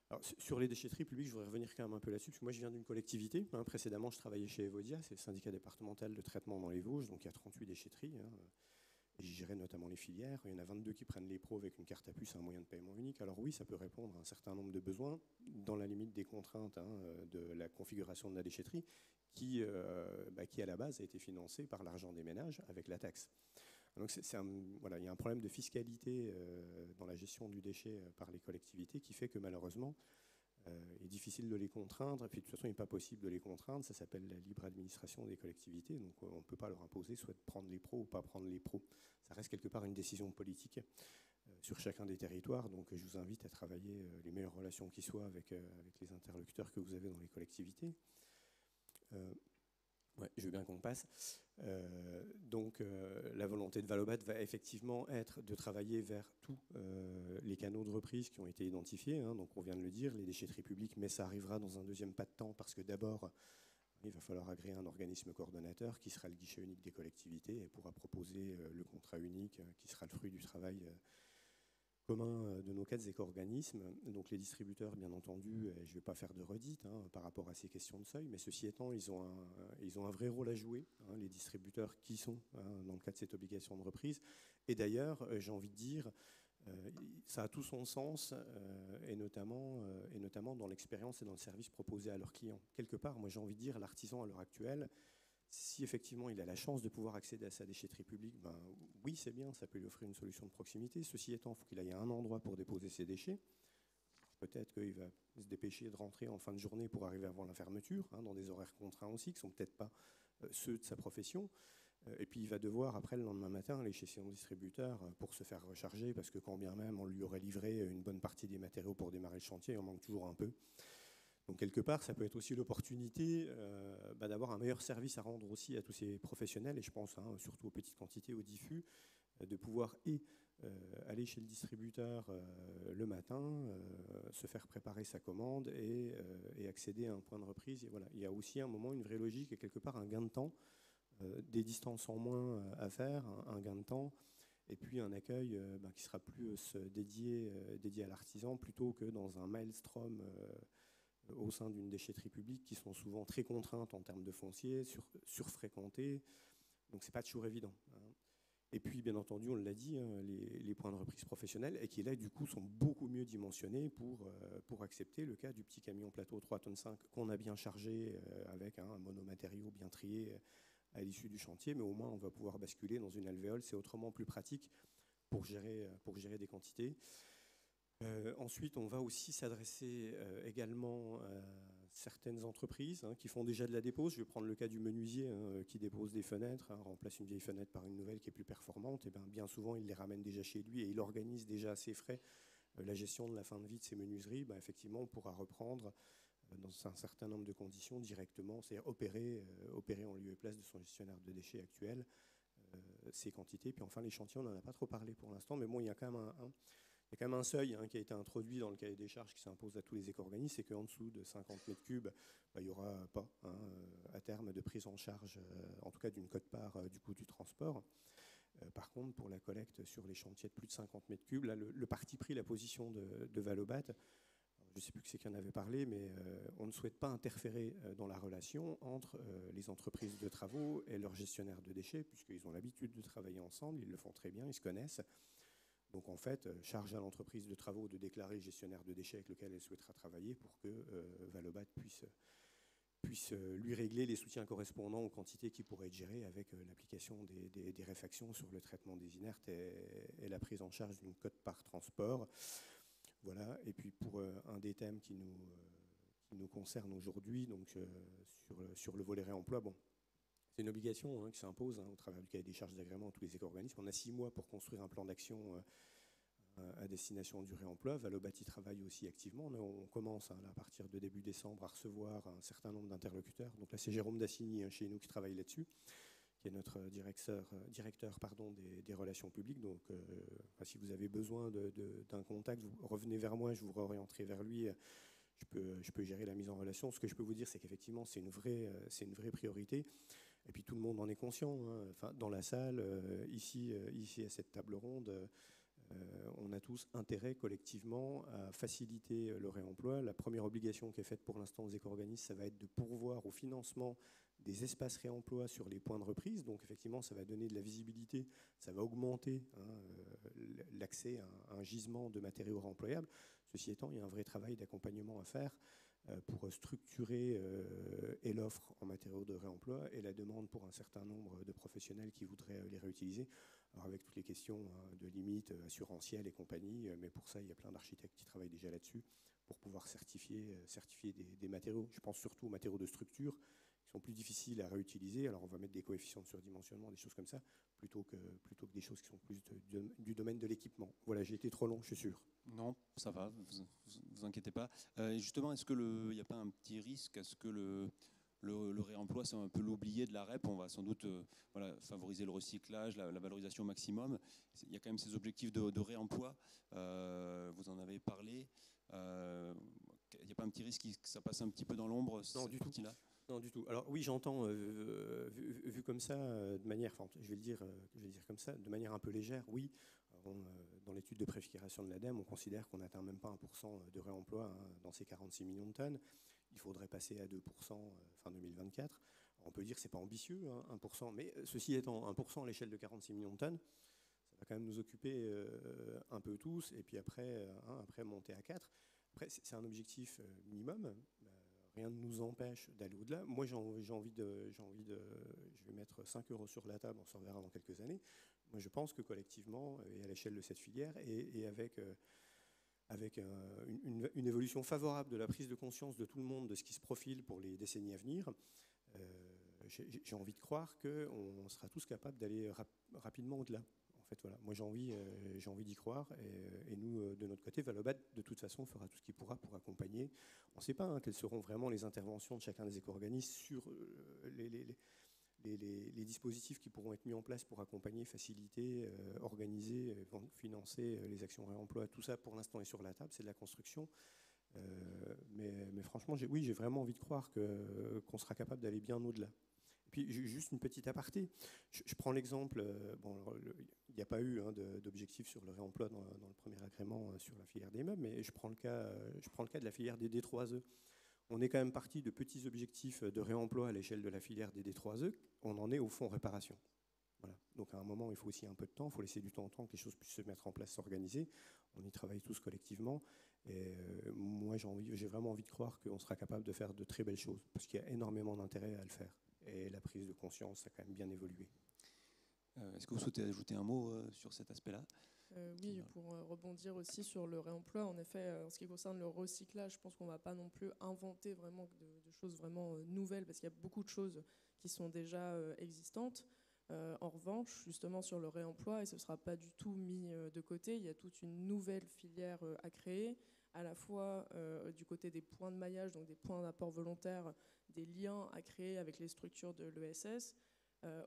Alors, sur les déchetteries publiques, je voudrais revenir quand même un peu là-dessus, parce que moi je viens d'une collectivité. Précédemment, je travaillais chez Evodia, c'est le syndicat départemental de traitement dans les Vosges, donc il y a 38 déchetteries. Et j'y gérais notamment les filières. Il y en a 22 qui prennent les pros avec une carte à puce, un moyen de paiement unique. Alors oui, ça peut répondre à un certain nombre de besoins, dans la limite des contraintes de la configuration de la déchetterie, qui à la base a été financée par l'argent des ménages avec la taxe. Donc voilà, il y a un problème de fiscalité dans la gestion du déchet par les collectivités qui fait que malheureusement, il est difficile de les contraindre. Et puis de toute façon, il n'est pas possible de les contraindre. Ça s'appelle la libre administration des collectivités. Donc on ne peut pas leur imposer soit de prendre les pros ou pas prendre les pros. Ça reste quelque part une décision politique sur chacun des territoires. Donc je vous invite à travailler les meilleures relations qui soient avec les interlocuteurs que vous avez dans les collectivités. Ouais, je veux bien qu'on passe. La volonté de Valobat va effectivement être de travailler vers tous les canaux de reprise qui ont été identifiés. Donc on vient de le dire, les déchetteries publiques, mais ça arrivera dans un deuxième pas de temps parce que d'abord, il va falloir agréer un organisme coordonnateur qui sera le guichet unique des collectivités et pourra proposer le contrat unique qui sera le fruit du travail commun de nos 4 éco-organismes. Donc les distributeurs, bien entendu, je ne vais pas faire de redite par rapport à ces questions de seuil, mais ceci étant, ils ont un vrai rôle à jouer, les distributeurs qui sont dans le cadre de cette obligation de reprise. Et d'ailleurs, j'ai envie de dire, ça a tout son sens, et notamment dans l'expérience et dans le service proposé à leurs clients. Quelque part, moi j'ai envie de dire, l'artisan à l'heure actuelle, si effectivement il a la chance de pouvoir accéder à sa déchetterie publique, ben, oui c'est bien, ça peut lui offrir une solution de proximité. Ceci étant, il faut qu'il aille à un endroit pour déposer ses déchets. Peut-être qu'il va se dépêcher de rentrer en fin de journée pour arriver avant la fermeture, dans des horaires contraints aussi, qui ne sont peut-être pas ceux de sa profession. Et puis il va devoir, après le lendemain matin, aller chez son distributeur pour se faire recharger, parce que quand bien même on lui aurait livré une bonne partie des matériaux pour démarrer le chantier, il en manque toujours un peu. Donc quelque part, ça peut être aussi l'opportunité d'avoir un meilleur service à rendre aussi à tous ces professionnels, et je pense surtout aux petites quantités, aux diffus, de pouvoir aller chez le distributeur le matin, se faire préparer sa commande et accéder à un point de reprise. Et voilà. Il y a aussi un moment, une vraie logique et quelque part un gain de temps, des distances en moins à faire, un gain de temps, et puis un accueil qui sera plus dédié à l'artisan plutôt que dans un maelstrom au sein d'une déchetterie publique qui sont souvent très contraintes en termes de foncier, surfréquentées. Donc c'est pas toujours évident. Et puis, bien entendu, on l'a dit, les points de reprise professionnels, et qui là, du coup, sont beaucoup mieux dimensionnés pour accepter le cas du petit camion plateau 3,5 tonnes qu'on a bien chargé avec un monomatériau bien trié à l'issue du chantier, mais au moins, on va pouvoir basculer dans une alvéole. C'est autrement plus pratique pour gérer des quantités. Ensuite, on va aussi s'adresser également à certaines entreprises qui font déjà de la dépose. Je vais prendre le cas du menuisier qui dépose des fenêtres, remplace une vieille fenêtre par une nouvelle qui est plus performante. Et bien souvent, il les ramène déjà chez lui et il organise déjà à ses frais la gestion de la fin de vie de ces menuiseries. Effectivement, on pourra reprendre dans un certain nombre de conditions directement, c'est-à-dire opérer en lieu et place de son gestionnaire de déchets actuel ces quantités. Puis enfin, les chantiers, on n'en a pas trop parlé pour l'instant, mais bon, il y a quand même un seuil qui a été introduit dans le cahier des charges qui s'impose à tous les éco-organismes, c'est qu'en dessous de 50 mètres cubes, il n'y aura pas à terme de prise en charge, en tout cas d'une quote-part du coût du transport. Par contre, pour la collecte sur les chantiers de plus de 50 mètres cubes, là, le parti pris, la position de Valobat, je ne sais plus qui en avait parlé, mais on ne souhaite pas interférer dans la relation entre les entreprises de travaux et leurs gestionnaires de déchets, puisqu'ils ont l'habitude de travailler ensemble, ils le font très bien, ils se connaissent. Donc en fait, charge à l'entreprise de travaux de déclarer le gestionnaire de déchets avec lequel elle souhaitera travailler pour que Valobat puisse lui régler les soutiens correspondants aux quantités qui pourraient être gérées avec l'application des réfactions sur le traitement des inertes et la prise en charge d'une cote par transport. Voilà. Et puis pour un des thèmes qui nous concerne aujourd'hui, donc sur le volet réemploi, bon, c'est une obligation qui s'impose au travers du cahier des charges d'agrément à tous les éco-organismes. On a 6 mois pour construire un plan d'action à destination du réemploi. Valobat y travaille aussi activement. On commence à partir de début décembre à recevoir un certain nombre d'interlocuteurs. Donc là, c'est Jérôme Dassigny chez nous qui travaille là-dessus, qui est notre directeur des relations publiques. Donc si vous avez besoin d'un contact, vous revenez vers moi, je vous réorienterai vers lui. Je peux gérer la mise en relation. Ce que je peux vous dire, c'est qu'effectivement, c'est une vraie priorité. Et puis tout le monde en est conscient. Enfin, dans la salle, ici à cette table ronde, on a tous intérêt collectivement à faciliter le réemploi. La première obligation qui est faite pour l'instant aux éco-organismes, ça va être de pourvoir au financement des espaces réemploi sur les points de reprise. Donc effectivement, ça va donner de la visibilité, ça va augmenter l'accès à un gisement de matériaux réemployables. Ceci étant, il y a un vrai travail d'accompagnement à faire pour structurer et l'offre en matériaux de réemploi et la demande pour un certain nombre de professionnels qui voudraient les réutiliser. Alors avec toutes les questions de limites assurantielles et compagnie, mais pour ça, il y a plein d'architectes qui travaillent déjà là-dessus pour pouvoir certifier des matériaux. Je pense surtout aux matériaux de structure qui sont plus difficiles à réutiliser. Alors on va mettre des coefficients de surdimensionnement, des choses comme ça, plutôt que des choses qui sont plus du domaine de l'équipement. Voilà, j'ai été trop long, je suis sûr. Non, ça va, vous inquiétez pas. Justement, est-ce qu'il n'y a pas un petit risque à ce que le réemploi, c'est un peu l'oublié de la REP? On va sans doute favoriser le recyclage, la valorisation maximum. Il y a quand même ces objectifs de réemploi. Vous en avez parlé. Il n'y a pas un petit risque que ça passe un petit peu dans l'ombre, cette partie-là? Non, du tout. Alors oui, j'entends, vu comme ça, de manière, je vais le dire comme ça, de manière un peu légère, oui. Dans l'étude de préfiguration de l'ADEME, on considère qu'on n'atteint même pas 1% de réemploi dans ces 46 millions de tonnes. Il faudrait passer à 2% fin 2024. Alors on peut dire que ce n'est pas ambitieux, 1%, mais ceci étant 1% à l'échelle de 46 millions de tonnes, ça va quand même nous occuper un peu tous, et puis après monter à 4. Après, c'est un objectif minimum. Rien ne nous empêche d'aller au-delà. Moi, je vais mettre 5 € sur la table, on s'en verra dans quelques années. Moi, je pense que collectivement, et à l'échelle de cette filière, et avec une évolution favorable de la prise de conscience de tout le monde de ce qui se profile pour les décennies à venir, j'ai envie de croire qu'on sera tous capables d'aller rapidement au-delà. En fait, voilà. Moi, j'ai envie d'y croire, et nous, de notre côté, Valobat, de toute façon, fera tout ce qu'il pourra pour accompagner. On ne sait pas quelles seront vraiment les interventions de chacun des éco-organismes sur les dispositifs qui pourront être mis en place pour accompagner, faciliter, organiser, financer les actions réemploi. Tout ça, pour l'instant, est sur la table, c'est de la construction. Mais franchement, j'ai vraiment envie de croire qu'on sera capable d'aller bien au-delà. Et puis, juste une petite aparté. Je prends l'exemple, il n'y a pas eu d'objectif sur le réemploi dans le premier agrément sur la filière des meubles, mais je prends le cas de la filière des D3E. On est quand même parti de petits objectifs de réemploi à l'échelle de la filière des D3E. On en est au fond réparation. Voilà. Donc à un moment, il faut aussi un peu de temps, il faut laisser du temps au temps que les choses puissent se mettre en place, s'organiser. On y travaille tous collectivement. Et moi, j'ai vraiment envie de croire qu'on sera capable de faire de très belles choses, parce qu'il y a énormément d'intérêt à le faire. Et la prise de conscience a quand même bien évolué. Est-ce que vous souhaitez ajouter un mot sur cet aspect-là ? Oui, pour rebondir aussi sur le réemploi, en effet, en ce qui concerne le recyclage, je pense qu'on ne va pas non plus inventer vraiment de choses vraiment nouvelles, parce qu'il y a beaucoup de choses qui sont déjà existantes. En revanche, justement sur le réemploi, et ce ne sera pas du tout mis de côté, il y a toute une nouvelle filière à créer, à la fois du côté des points de maillage, donc des points d'apport volontaire, des liens à créer avec les structures de l'ESS.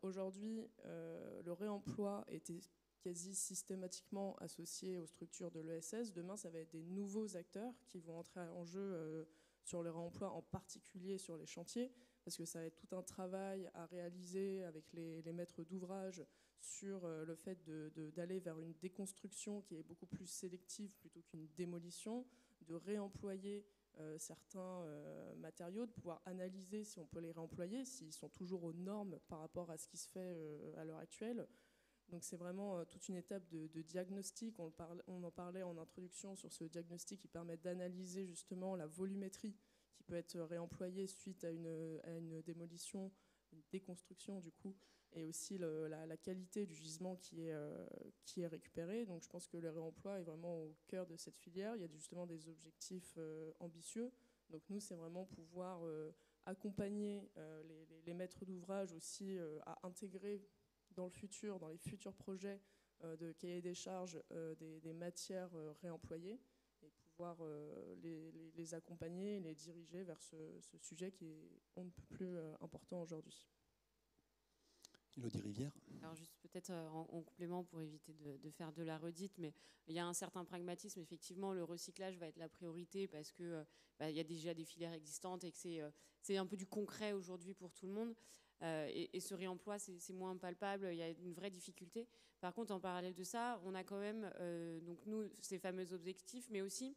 Aujourd'hui, le réemploi était quasi systématiquement associé aux structures de l'ESS. Demain, ça va être des nouveaux acteurs qui vont entrer en jeu sur le réemploi, en particulier sur les chantiers, parce que ça va être tout un travail à réaliser avec les maîtres d'ouvrage sur le fait d'aller vers une déconstruction qui est beaucoup plus sélective plutôt qu'une démolition, de réemployer certains matériaux, de pouvoir analyser si on peut les réemployer, s'ils sont toujours aux normes par rapport à ce qui se fait à l'heure actuelle. Donc c'est vraiment toute une étape de diagnostic. On en parlait en introduction sur ce diagnostic qui permet d'analyser justement la volumétrie qui peut être réemployée suite à une démolition, une déconstruction du coup, et aussi la qualité du gisement qui est récupéré. Donc je pense que le réemploi est vraiment au cœur de cette filière. Il y a justement des objectifs ambitieux. Donc nous, c'est vraiment pouvoir accompagner les maîtres d'ouvrage aussi à intégrer dans le futur, dans les futurs projets de cahier des charges des matières réemployées, et pouvoir les accompagner et les diriger vers ce sujet qui est on ne peut plus important aujourd'hui. Élodie Rivière. Alors juste peut-être en complément pour éviter de faire de la redite, mais il y a un certain pragmatisme. Effectivement, le recyclage va être la priorité parce que il y a déjà des filières existantes et que c'est un peu du concret aujourd'hui pour tout le monde. Et ce réemploi, c'est moins palpable, il y a une vraie difficulté. Par contre, en parallèle de ça, on a quand même, donc nous, ces fameux objectifs, mais aussi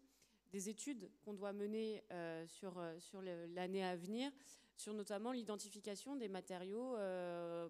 des études qu'on doit mener sur l'année à venir, sur notamment l'identification des matériaux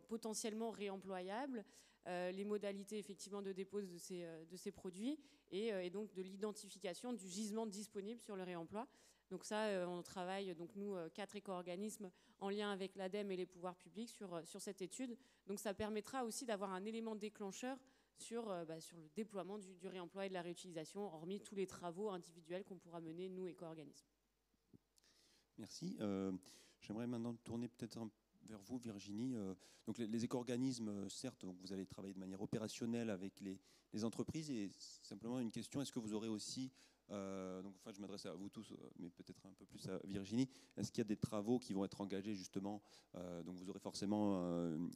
potentiellement réemployables, les modalités effectivement de dépose de ces produits et donc de l'identification du gisement disponible sur le réemploi. Donc ça, on travaille, donc nous, 4 éco-organismes en lien avec l'ADEME et les pouvoirs publics sur cette étude. Donc ça permettra aussi d'avoir un élément déclencheur sur le déploiement du réemploi et de la réutilisation, hormis tous les travaux individuels qu'on pourra mener, nous, éco-organismes. Merci. J'aimerais maintenant tourner peut-être vers vous, Virginie. Donc les éco-organismes, certes, donc vous allez travailler de manière opérationnelle avec les entreprises. Et simplement une question, est-ce que vous aurez aussi... je m'adresse à vous tous, mais peut-être un peu plus à Virginie. Est-ce qu'il y a des travaux qui vont être engagés justement donc vous aurez forcément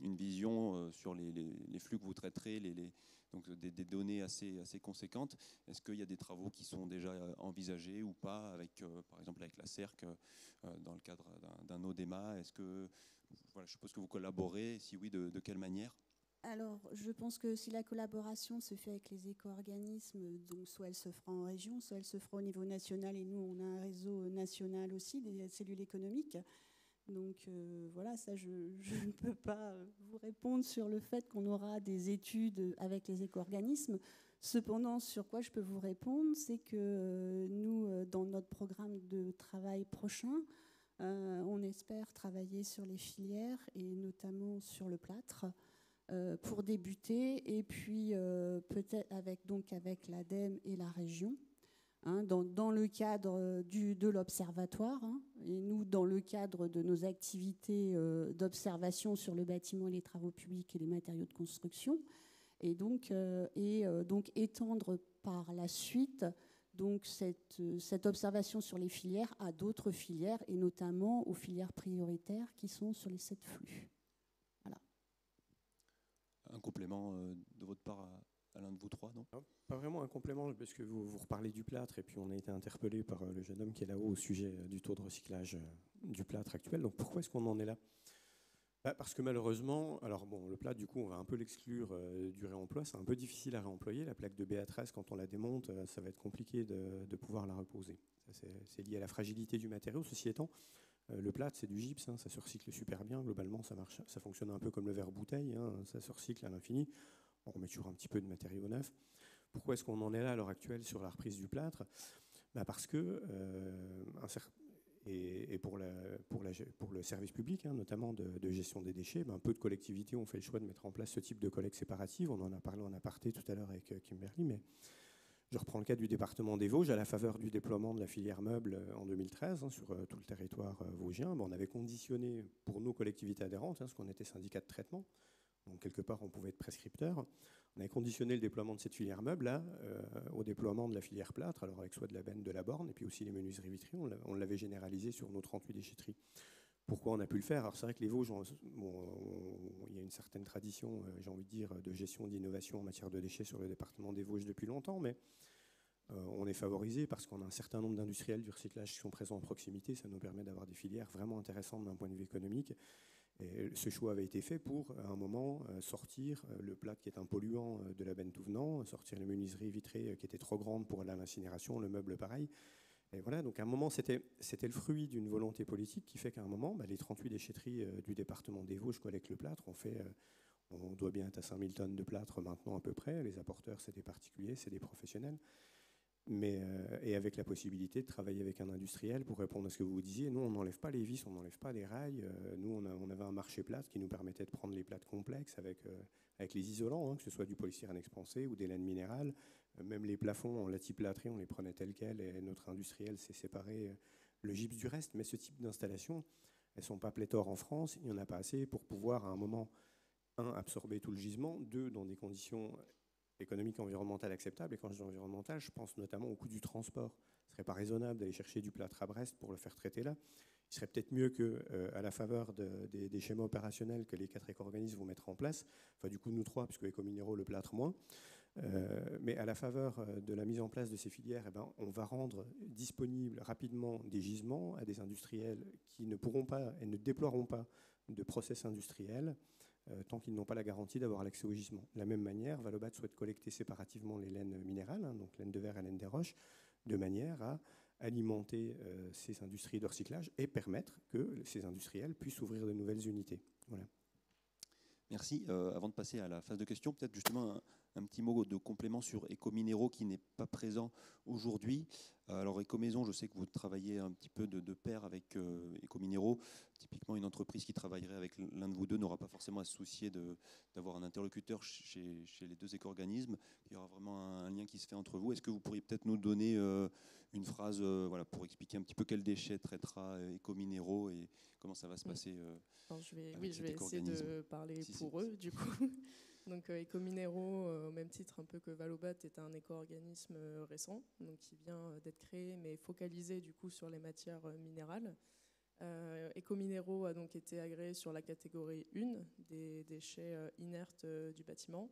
une vision sur les flux que vous traiterez, donc des données assez conséquentes. Est-ce qu'il y a des travaux qui sont déjà envisagés ou pas, par exemple avec la CERC dans le cadre d'un ODEMA? Est-ce que, je suppose que vous collaborez, si oui, de quelle manière? Alors, je pense que si la collaboration se fait avec les éco-organismes, donc soit elle se fera en région, soit elle se fera au niveau national, et nous, on a un réseau national aussi, des cellules économiques. Donc voilà, ça je ne peux pas vous répondre sur le fait qu'on aura des études avec les éco-organismes. Cependant, sur quoi je peux vous répondre, c'est que nous, dans notre programme de travail prochain, on espère travailler sur les filières et notamment sur le plâtre pour débuter, et puis peut-être avec l'ADEME et la région. Dans le cadre de l'observatoire, et nous, dans le cadre de nos activités d'observation sur le bâtiment et les travaux publics et les matériaux de construction, et donc étendre par la suite donc cette observation sur les filières à d'autres filières, et notamment aux filières prioritaires qui sont sur les 7 flux. Voilà. Un complément de votre part à l'un de vous trois, non ? Pas vraiment un complément, parce que vous reparlez du plâtre, et puis on a été interpellé par le jeune homme qui est là-haut au sujet du taux de recyclage du plâtre actuel. Donc pourquoi est-ce qu'on en est là ? Parce que malheureusement, alors bon, le plâtre, du coup, on va un peu l'exclure du réemploi. C'est un peu difficile à réemployer. La plaque de BA13, quand on la démonte, ça va être compliqué de pouvoir la reposer. C'est lié à la fragilité du matériau. Ceci étant, le plâtre, c'est du gypse, ça se recycle super bien. Globalement, ça marche, ça fonctionne un peu comme le verre bouteille, ça se recycle à l'infini. On remet toujours un petit peu de matériau neuf. Pourquoi est-ce qu'on en est là à l'heure actuelle sur la reprise du plâtre ? Parce que et pour le service public, notamment de gestion des déchets, peu de collectivités ont fait le choix de mettre en place ce type de collecte séparative. On en a parlé en aparté tout à l'heure avec Kimberly, mais je reprends le cas du département des Vosges. À la faveur du déploiement de la filière meuble en 2013 sur tout le territoire vosgien, on avait conditionné pour nos collectivités adhérentes, ce qu'on était syndicat de traitement, donc quelque part on pouvait être prescripteur. On avait conditionné le déploiement de cette filière meuble là, au déploiement de la filière plâtre, alors avec soit de la benne, de la borne, et puis aussi les menuiseries vitrées. On l'avait généralisé sur nos 38 déchetteries. Pourquoi on a pu le faire ? Alors c'est vrai que les Vosges, il y a une certaine tradition, j'ai envie de dire, de gestion d'innovation en matière de déchets sur le département des Vosges depuis longtemps, mais on est favorisé parce qu'on a un certain nombre d'industriels du recyclage qui sont présents en proximité. Ça nous permet d'avoir des filières vraiment intéressantes d'un point de vue économique. Et ce choix avait été fait pour, à un moment, sortir le plâtre qui est un polluant de la benne tout venant, sortir les menuiseries vitrées qui étaient trop grandes pour aller à l'incinération, le meuble pareil. Et voilà, donc à un moment, c'était le fruit d'une volonté politique qui fait qu'à un moment, les 38 déchetteries du département des Vosges collectent le plâtre. On doit bien être à 5000 tonnes de plâtre maintenant à peu près. Les apporteurs, c'est des particuliers, c'est des professionnels. Et avec la possibilité de travailler avec un industriel pour répondre à ce que vous disiez. Nous, on n'enlève pas les vis, on n'enlève pas les rails. Nous, on avait un marché plâtre qui nous permettait de prendre les plâtres complexes avec les isolants, que ce soit du polystyrène expansé ou des laines minérales. Même les plafonds en latiplâtré, on les prenait tels quels, et notre industriel s'est séparé le gypse du reste. Mais ce type d'installation, elles ne sont pas pléthores en France. Il n'y en a pas assez pour pouvoir, à un moment, absorber tout le gisement, dans des conditions économique et environnementale acceptable. Et quand je dis environnemental, je pense notamment au coût du transport. Ce ne serait pas raisonnable d'aller chercher du plâtre à Brest pour le faire traiter là. Il serait peut-être mieux qu'à la faveur des schémas opérationnels que les 4 éco-organismes vont mettre en place, enfin du coup nous 3, puisque Écominéraux, le plâtre moins, mais à la faveur de la mise en place de ces filières, on va rendre disponibles rapidement des gisements à des industriels qui ne pourront pas et ne déploieront pas de process industriel tant qu'ils n'ont pas la garantie d'avoir l'accès au gisement. De la même manière, Valobat souhaite collecter séparativement les laines minérales, donc laine de verre et laine des roches, de manière à alimenter ces industries de recyclage et permettre que ces industriels puissent ouvrir de nouvelles unités. Voilà. Merci. Avant de passer à la phase de questions, peut-être justement un petit mot de complément sur Écominéraux qui n'est pas présent aujourd'hui. Alors Écomaison, je sais que vous travaillez un petit peu de pair avec Écominéraux. Typiquement, une entreprise qui travaillerait avec l'un de vous deux n'aura pas forcément à se soucier d'avoir un interlocuteur chez les 2 éco-organismes. Il y aura vraiment un lien qui se fait entre vous. Est-ce que vous pourriez peut-être nous donner une phrase pour expliquer un petit peu quel déchet traitera Écominéraux et comment ça va se passer je vais essayer de parler pour eux, du coup. Donc Écominéraux, au même titre un peu que Valobat, est un éco-organisme récent, donc qui vient d'être créé, mais focalisé du coup sur les matières minérales. Écominéraux a donc été agréé sur la catégorie 1 des déchets inertes du bâtiment.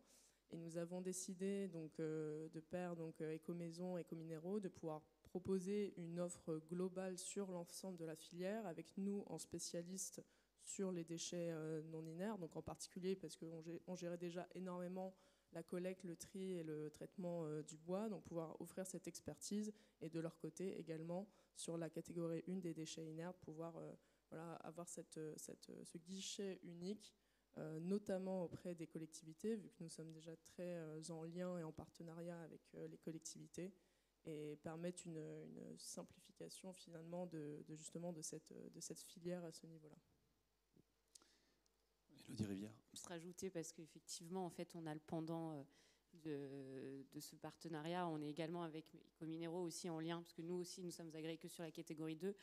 Et nous avons décidé donc, de pair Écomaison et Écominéraux de pouvoir proposer une offre globale sur l'ensemble de la filière, avec nous en spécialistes sur les déchets non inertes, donc en particulier parce qu'on gérait déjà énormément la collecte, le tri et le traitement du bois, donc pouvoir offrir cette expertise, et de leur côté également sur la catégorie 1 des déchets inertes, pouvoir voilà, avoir ce guichet unique, notamment auprès des collectivités, vu que nous sommes déjà très en lien et en partenariat avec les collectivités, et permettre une simplification finalement justement de cette filière à ce niveau-là. Élodie Rivière. Se rajouter parce qu'effectivement, en fait, on a le pendant de ce partenariat. On est également avec Ecominero aussi en lien, parce que nous aussi, nous sommes agréés que sur la catégorie 2,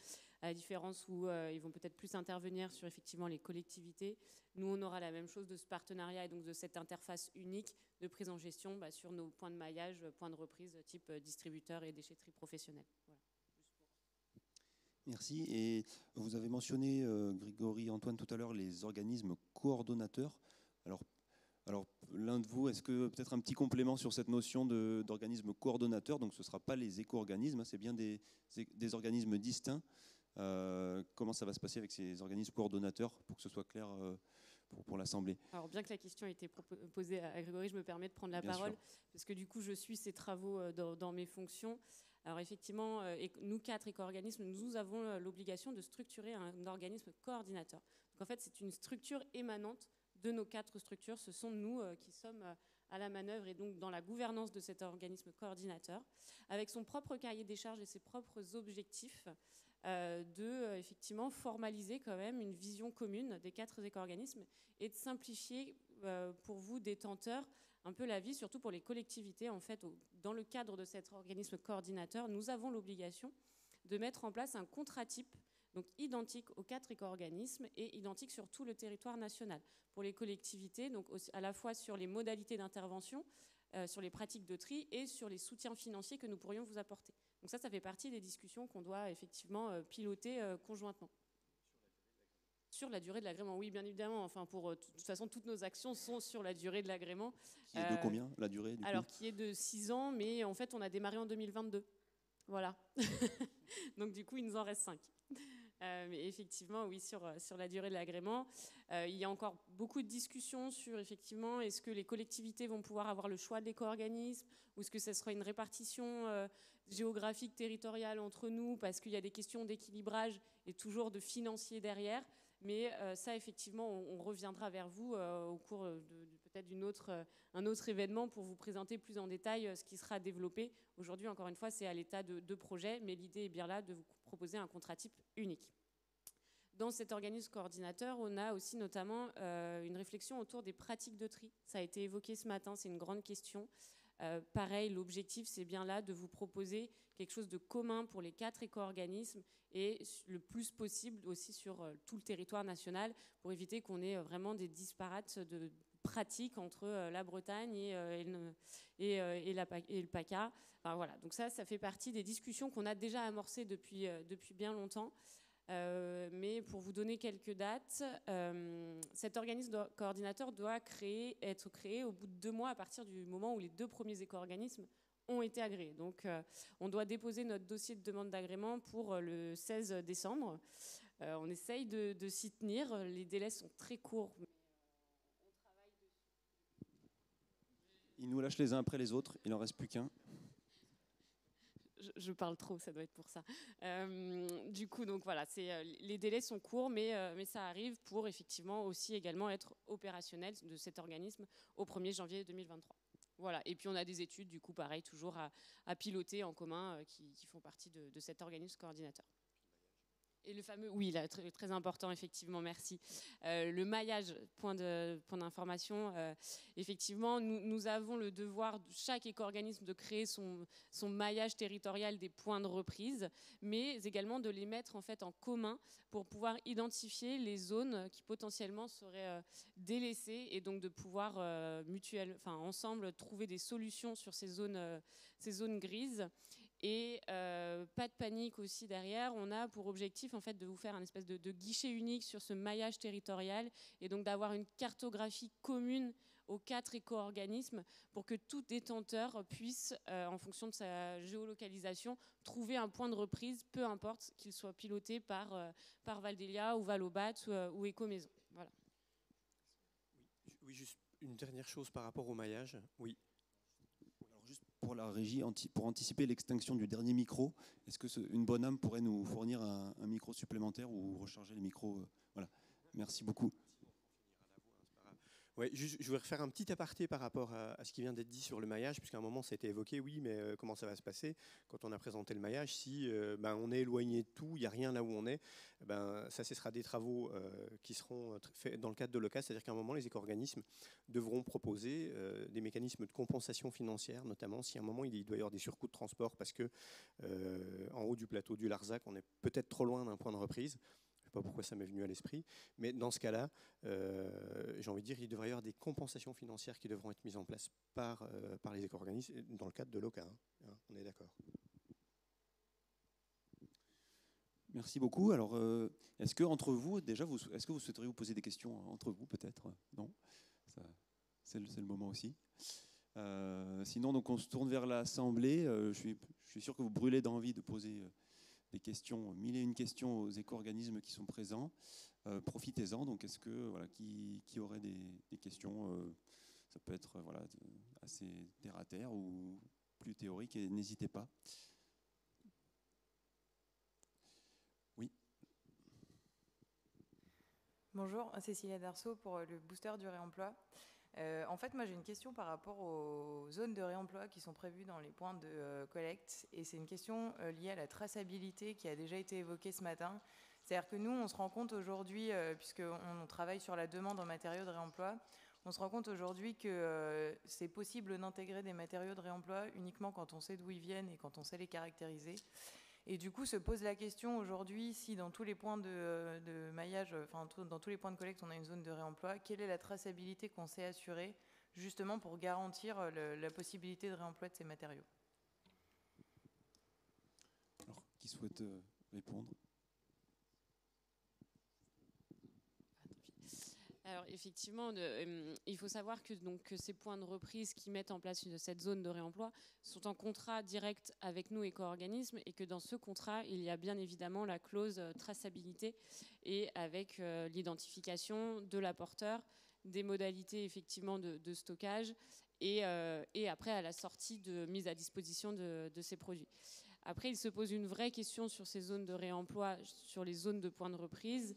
à la différence où ils vont peut-être plus intervenir sur effectivement les collectivités. Nous, on aura la même chose de ce partenariat et donc de cette interface unique de prise en gestion sur nos points de maillage, points de reprise type distributeur et déchetterie professionnelle. Voilà. Merci. Et vous avez mentionné, Grégory, Antoine, tout à l'heure, les organismes coordonnateurs. Alors l'un de vous, est-ce que peut-être un petit complément sur cette notion d'organisme coordonnateur? Donc ce ne sera pas les éco-organismes, c'est bien des organismes distincts. Comment ça va se passer avec ces organismes coordonnateurs pour que ce soit clair pour l'Assemblée? Alors bien que la question ait été posée à Grégory, je me permets de prendre la parole, parce que du coup je suis ces travaux dans mes fonctions. Alors effectivement, nous 4 éco-organismes, nous avons l'obligation de structurer un organisme coordinateur. Donc en fait c'est une structure émanante de nos 4 structures. Ce sont nous qui sommes à la manœuvre et donc dans la gouvernance de cet organisme coordinateur, avec son propre cahier des charges et ses propres objectifs, effectivement formaliser quand même une vision commune des 4 éco-organismes et de simplifier pour vous, détenteurs, un peu la vie, surtout pour les collectivités. En fait, dans le cadre de cet organisme coordinateur, nous avons l'obligation de mettre en place un contrat type, donc identique aux 4 éco-organismes et identique sur tout le territoire national. Pour les collectivités, donc à la fois sur les modalités d'intervention, sur les pratiques de tri et sur les soutiens financiers que nous pourrions vous apporter. Donc ça fait partie des discussions qu'on doit effectivement piloter conjointement. Sur la durée de l'agrément, oui, bien évidemment. Enfin, de toute façon, toutes nos actions sont sur la durée de l'agrément. Qui est de combien, la durée, du coup ? Alors, qui est de 6 ans, mais en fait, on a démarré en 2022. Voilà. Donc, du coup, il nous en reste 5. Mais effectivement, oui, sur la durée de l'agrément, il y a encore beaucoup de discussions sur, effectivement, est-ce que les collectivités vont pouvoir avoir le choix de l'éco-organisme ou est-ce que ce sera une répartition géographique, territoriale entre nous, parce qu'il y a des questions d'équilibrage et toujours de financier derrière. Mais ça, effectivement, on reviendra vers vous au cours de peut-être un autre événement pour vous présenter plus en détail ce qui sera développé. Aujourd'hui, encore une fois, c'est à l'état de projet, mais l'idée est bien là de vous proposer un contrat type unique. Dans cet organisme coordinateur, on a aussi notamment une réflexion autour des pratiques de tri. Ça a été évoqué ce matin, c'est une grande question. Pareil, l'objectif, c'est bien là de vous proposer quelque chose de commun pour les 4 éco-organismes et le plus possible aussi sur tout le territoire national pour éviter qu'on ait vraiment des disparates de pratiques entre la Bretagne et le PACA. Enfin, voilà. Donc ça fait partie des discussions qu'on a déjà amorcées depuis bien longtemps. Mais pour vous donner quelques dates, cet organisme coordinateur doit être créé au bout de 2 mois à partir du moment où les 2 premiers éco-organismes ont été agréés. Donc on doit déposer notre dossier de demande d'agrément pour le 16 décembre. On essaye de s'y tenir. Les délais sont très courts. Mais on travaille dessus. Ils nous lâchent les uns après les autres. Il n'en reste plus qu'un. Je parle trop, ça doit être pour ça. Du coup, donc voilà, les délais sont courts, mais ça arrive pour effectivement aussi également être opérationnel de cet organisme au 1er janvier 2023. Voilà. Et puis on a des études, du coup, pareil, toujours à piloter en commun qui font partie de cet organisme coordinateur. Et le fameux, oui, là, très, très important, effectivement, merci. Le maillage, point d'information, effectivement, nous avons le devoir, de chaque éco-organisme, de créer son maillage territorial des points de reprise, mais également de les mettre en fait en commun pour pouvoir identifier les zones qui potentiellement seraient délaissées et donc de pouvoir ensemble trouver des solutions sur ces zones grises. Et pas de panique aussi derrière, on a pour objectif en fait de vous faire un espèce de guichet unique sur ce maillage territorial et donc d'avoir une cartographie commune aux 4 éco-organismes pour que tout détenteur puisse, en fonction de sa géolocalisation, trouver un point de reprise, peu importe qu'il soit piloté par Val-d'Elia ou Valobat ou Ecomaison. Voilà. Oui, juste une dernière chose par rapport au maillage. Oui. Alors juste pour la régie, pour anticiper l'extinction du dernier micro, est-ce que une bonne âme pourrait nous fournir un micro supplémentaire ou recharger les micros? Voilà. Merci beaucoup. Ouais, je voudrais refaire un petit aparté par rapport à ce qui vient d'être dit sur le maillage, puisqu'à un moment ça a été évoqué, oui, mais comment ça va se passer quand on a présenté le maillage? Si on est éloigné de tout, il n'y a rien là où on est, ça ce sera des travaux qui seront faits dans le cadre de l'OCA, c'est-à-dire qu'à un moment les éco-organismes devront proposer des mécanismes de compensation financière, notamment si à un moment il doit y avoir des surcoûts de transport parce que en haut du plateau du Larzac, on est peut-être trop loin d'un point de reprise. Je ne sais pas pourquoi ça m'est venu à l'esprit, mais dans ce cas-là, j'ai envie de dire, il devrait y avoir des compensations financières qui devront être mises en place par les éco-organismes dans le cadre de l'OCA. On est d'accord. Merci beaucoup. Alors, est-ce que entre vous, déjà, est-ce que vous souhaiteriez vous poser des questions entre vous, peut-être? Non, c'est le moment aussi. Sinon, donc, on se tourne vers l'Assemblée. Je suis sûr que vous brûlez d'envie de poser des questions, 1001 questions aux éco-organismes qui sont présents. Profitez-en. Donc, est-ce que qui aurait des questions? Ça peut être assez terre à terre ou plus théorique. Et n'hésitez pas. Oui. Bonjour, Cécilia Darceau pour le booster du réemploi. En fait, moi j'ai une question par rapport aux zones de réemploi qui sont prévues dans les points de collecte, et c'est une question liée à la traçabilité qui a déjà été évoquée ce matin. C'est-à-dire que nous, on se rend compte aujourd'hui, puisqu'on travaille sur la demande en matériaux de réemploi, on se rend compte aujourd'hui que c'est possible d'intégrer des matériaux de réemploi uniquement quand on sait d'où ils viennent et quand on sait les caractériser. Et du coup, se pose la question aujourd'hui, si dans tous les points de maillage, dans tous les points de collecte, on a une zone de réemploi, quelle est la traçabilité qu'on sait assurer, justement pour garantir la possibilité de réemploi de ces matériaux? Alors, qui souhaite répondre? Alors effectivement, il faut savoir que ces points de reprise qui mettent en place cette zone de réemploi sont en contrat direct avec nous, éco-organismes, et que dans ce contrat, il y a bien évidemment la clause traçabilité et avec l'identification de l'apporteur, des modalités effectivement de stockage et après à la sortie de mise à disposition de ces produits. Après, il se pose une vraie question sur ces zones de réemploi, sur les zones de points de reprise,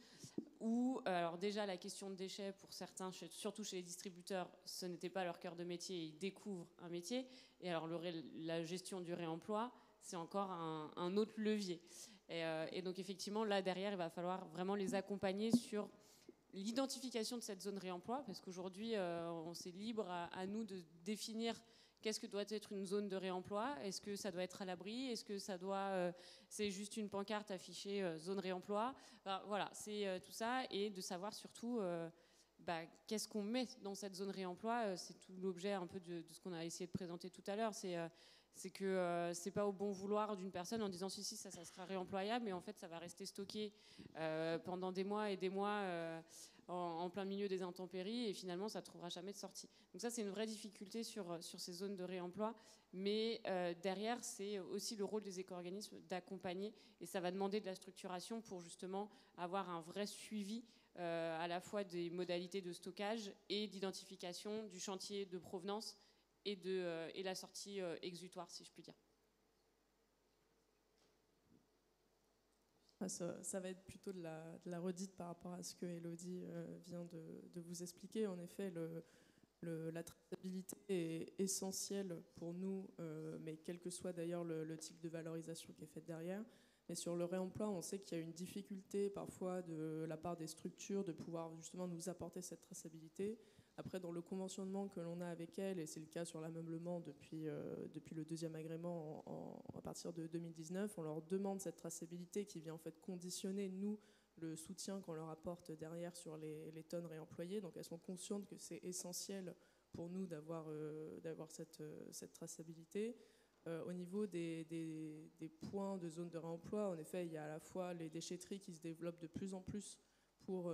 où, alors déjà, la question de déchets, pour certains, surtout chez les distributeurs, ce n'était pas leur cœur de métier, ils découvrent un métier. Et alors, la gestion du réemploi, c'est encore un autre levier. Et donc, effectivement, là, derrière, il va falloir vraiment les accompagner sur l'identification de cette zone réemploi, parce qu'aujourd'hui, c'est libre à nous de définir qu'est-ce que doit être une zone de réemploi. Est-ce que ça doit être à l'abri? Est-ce que ça doit, c'est juste une pancarte affichée zone réemploi? Enfin, voilà, c'est tout ça, et de savoir surtout qu'est-ce qu'on met dans cette zone réemploi. C'est tout l'objet un peu de ce qu'on a essayé de présenter tout à l'heure. C'est que c'est pas au bon vouloir d'une personne en disant si ça sera réemployable, mais en fait ça va rester stocké pendant des mois et des mois en plein milieu des intempéries, et finalement ça ne trouvera jamais de sortie. Donc ça, c'est une vraie difficulté sur ces zones de réemploi, mais derrière, c'est aussi le rôle des éco-organismes d'accompagner, et ça va demander de la structuration pour justement avoir un vrai suivi à la fois des modalités de stockage et d'identification du chantier de provenance et la sortie exutoire, si je puis dire. Ça va être plutôt de la redite par rapport à ce que Élodie vient de vous expliquer. En effet, la traçabilité est essentielle pour nous, mais quel que soit d'ailleurs le type de valorisation qui est faite derrière. Mais sur le réemploi, on sait qu'il y a une difficulté parfois de la part des structures de pouvoir justement nous apporter cette traçabilité. Après, dans le conventionnement que l'on a avec elles, et c'est le cas sur l'ameublement depuis le deuxième agrément à partir de 2019, on leur demande cette traçabilité qui vient en fait conditionner, nous, le soutien qu'on leur apporte derrière sur les tonnes réemployées. Donc elles sont conscientes que c'est essentiel pour nous d'avoir cette traçabilité. Au niveau des points de zone de réemploi, en effet, il y a à la fois les déchetteries qui se développent de plus en plus pour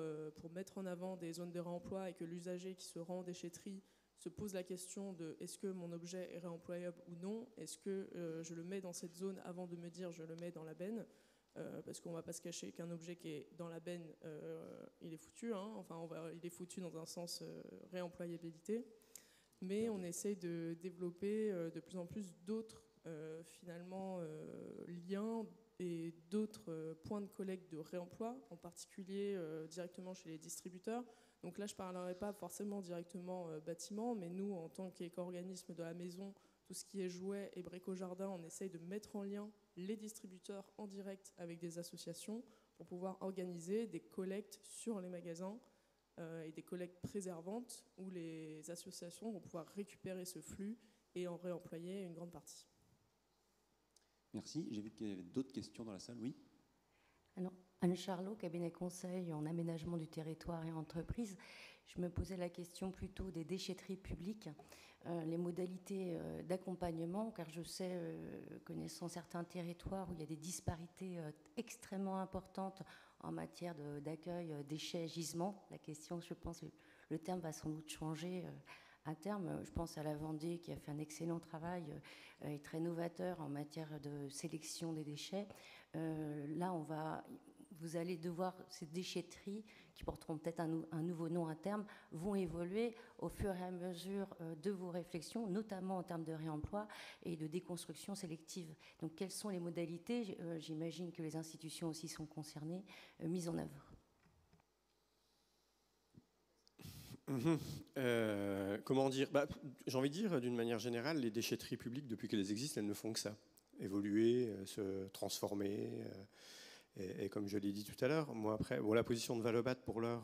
mettre en avant des zones de réemploi, et que l'usager qui se rend en déchetterie se pose la question de est-ce que mon objet est réemployable ou non? Est-ce que je le mets dans cette zone avant de me dire je le mets dans la benne? Parce qu'on ne va pas se cacher qu'un objet qui est dans la benne, il est foutu. Hein, enfin, il est foutu dans un sens réemployabilité. mais on essaye de développer de plus en plus d'autres finalement liens et d'autres points de collecte de réemploi, en particulier directement chez les distributeurs. Donc là, je ne parlerai pas forcément directement bâtiment, mais nous, en tant qu'éco-organisme de la maison, tout ce qui est jouets et bric-au-jardin, on essaye de mettre en lien les distributeurs en direct avec des associations pour pouvoir organiser des collectes sur les magasins et des collectes préservantes où les associations vont pouvoir récupérer ce flux et en réemployer une grande partie. Merci. J'ai vu qu'il y avait d'autres questions dans la salle. Oui. Alors, Anne Charlot, cabinet conseil en aménagement du territoire et entreprise. Je me posais la question plutôt des déchetteries publiques, les modalités d'accompagnement, car je sais, connaissant certains territoires où il y a des disparités extrêmement importantes en matière d'accueil déchets, gisements. La question, je pense, le terme va sans doute changer à terme. Je pense à la Vendée qui a fait un excellent travail et très novateur en matière de sélection des déchets. Là, vous allez devoir, ces déchetteries, qui porteront peut-être un nouveau nom à terme, vont évoluer au fur et à mesure de vos réflexions, notamment en termes de réemploi et de déconstruction sélective. Donc, quelles sont les modalités, j'imagine que les institutions aussi sont concernées, mises en œuvre? Comment dire, j'ai envie de dire, d'une manière générale, les déchetteries publiques, depuis qu'elles existent, elles ne font que ça. Évoluer, se transformer. Et comme je l'ai dit tout à l'heure, moi après, la position de Valobat pour l'heure,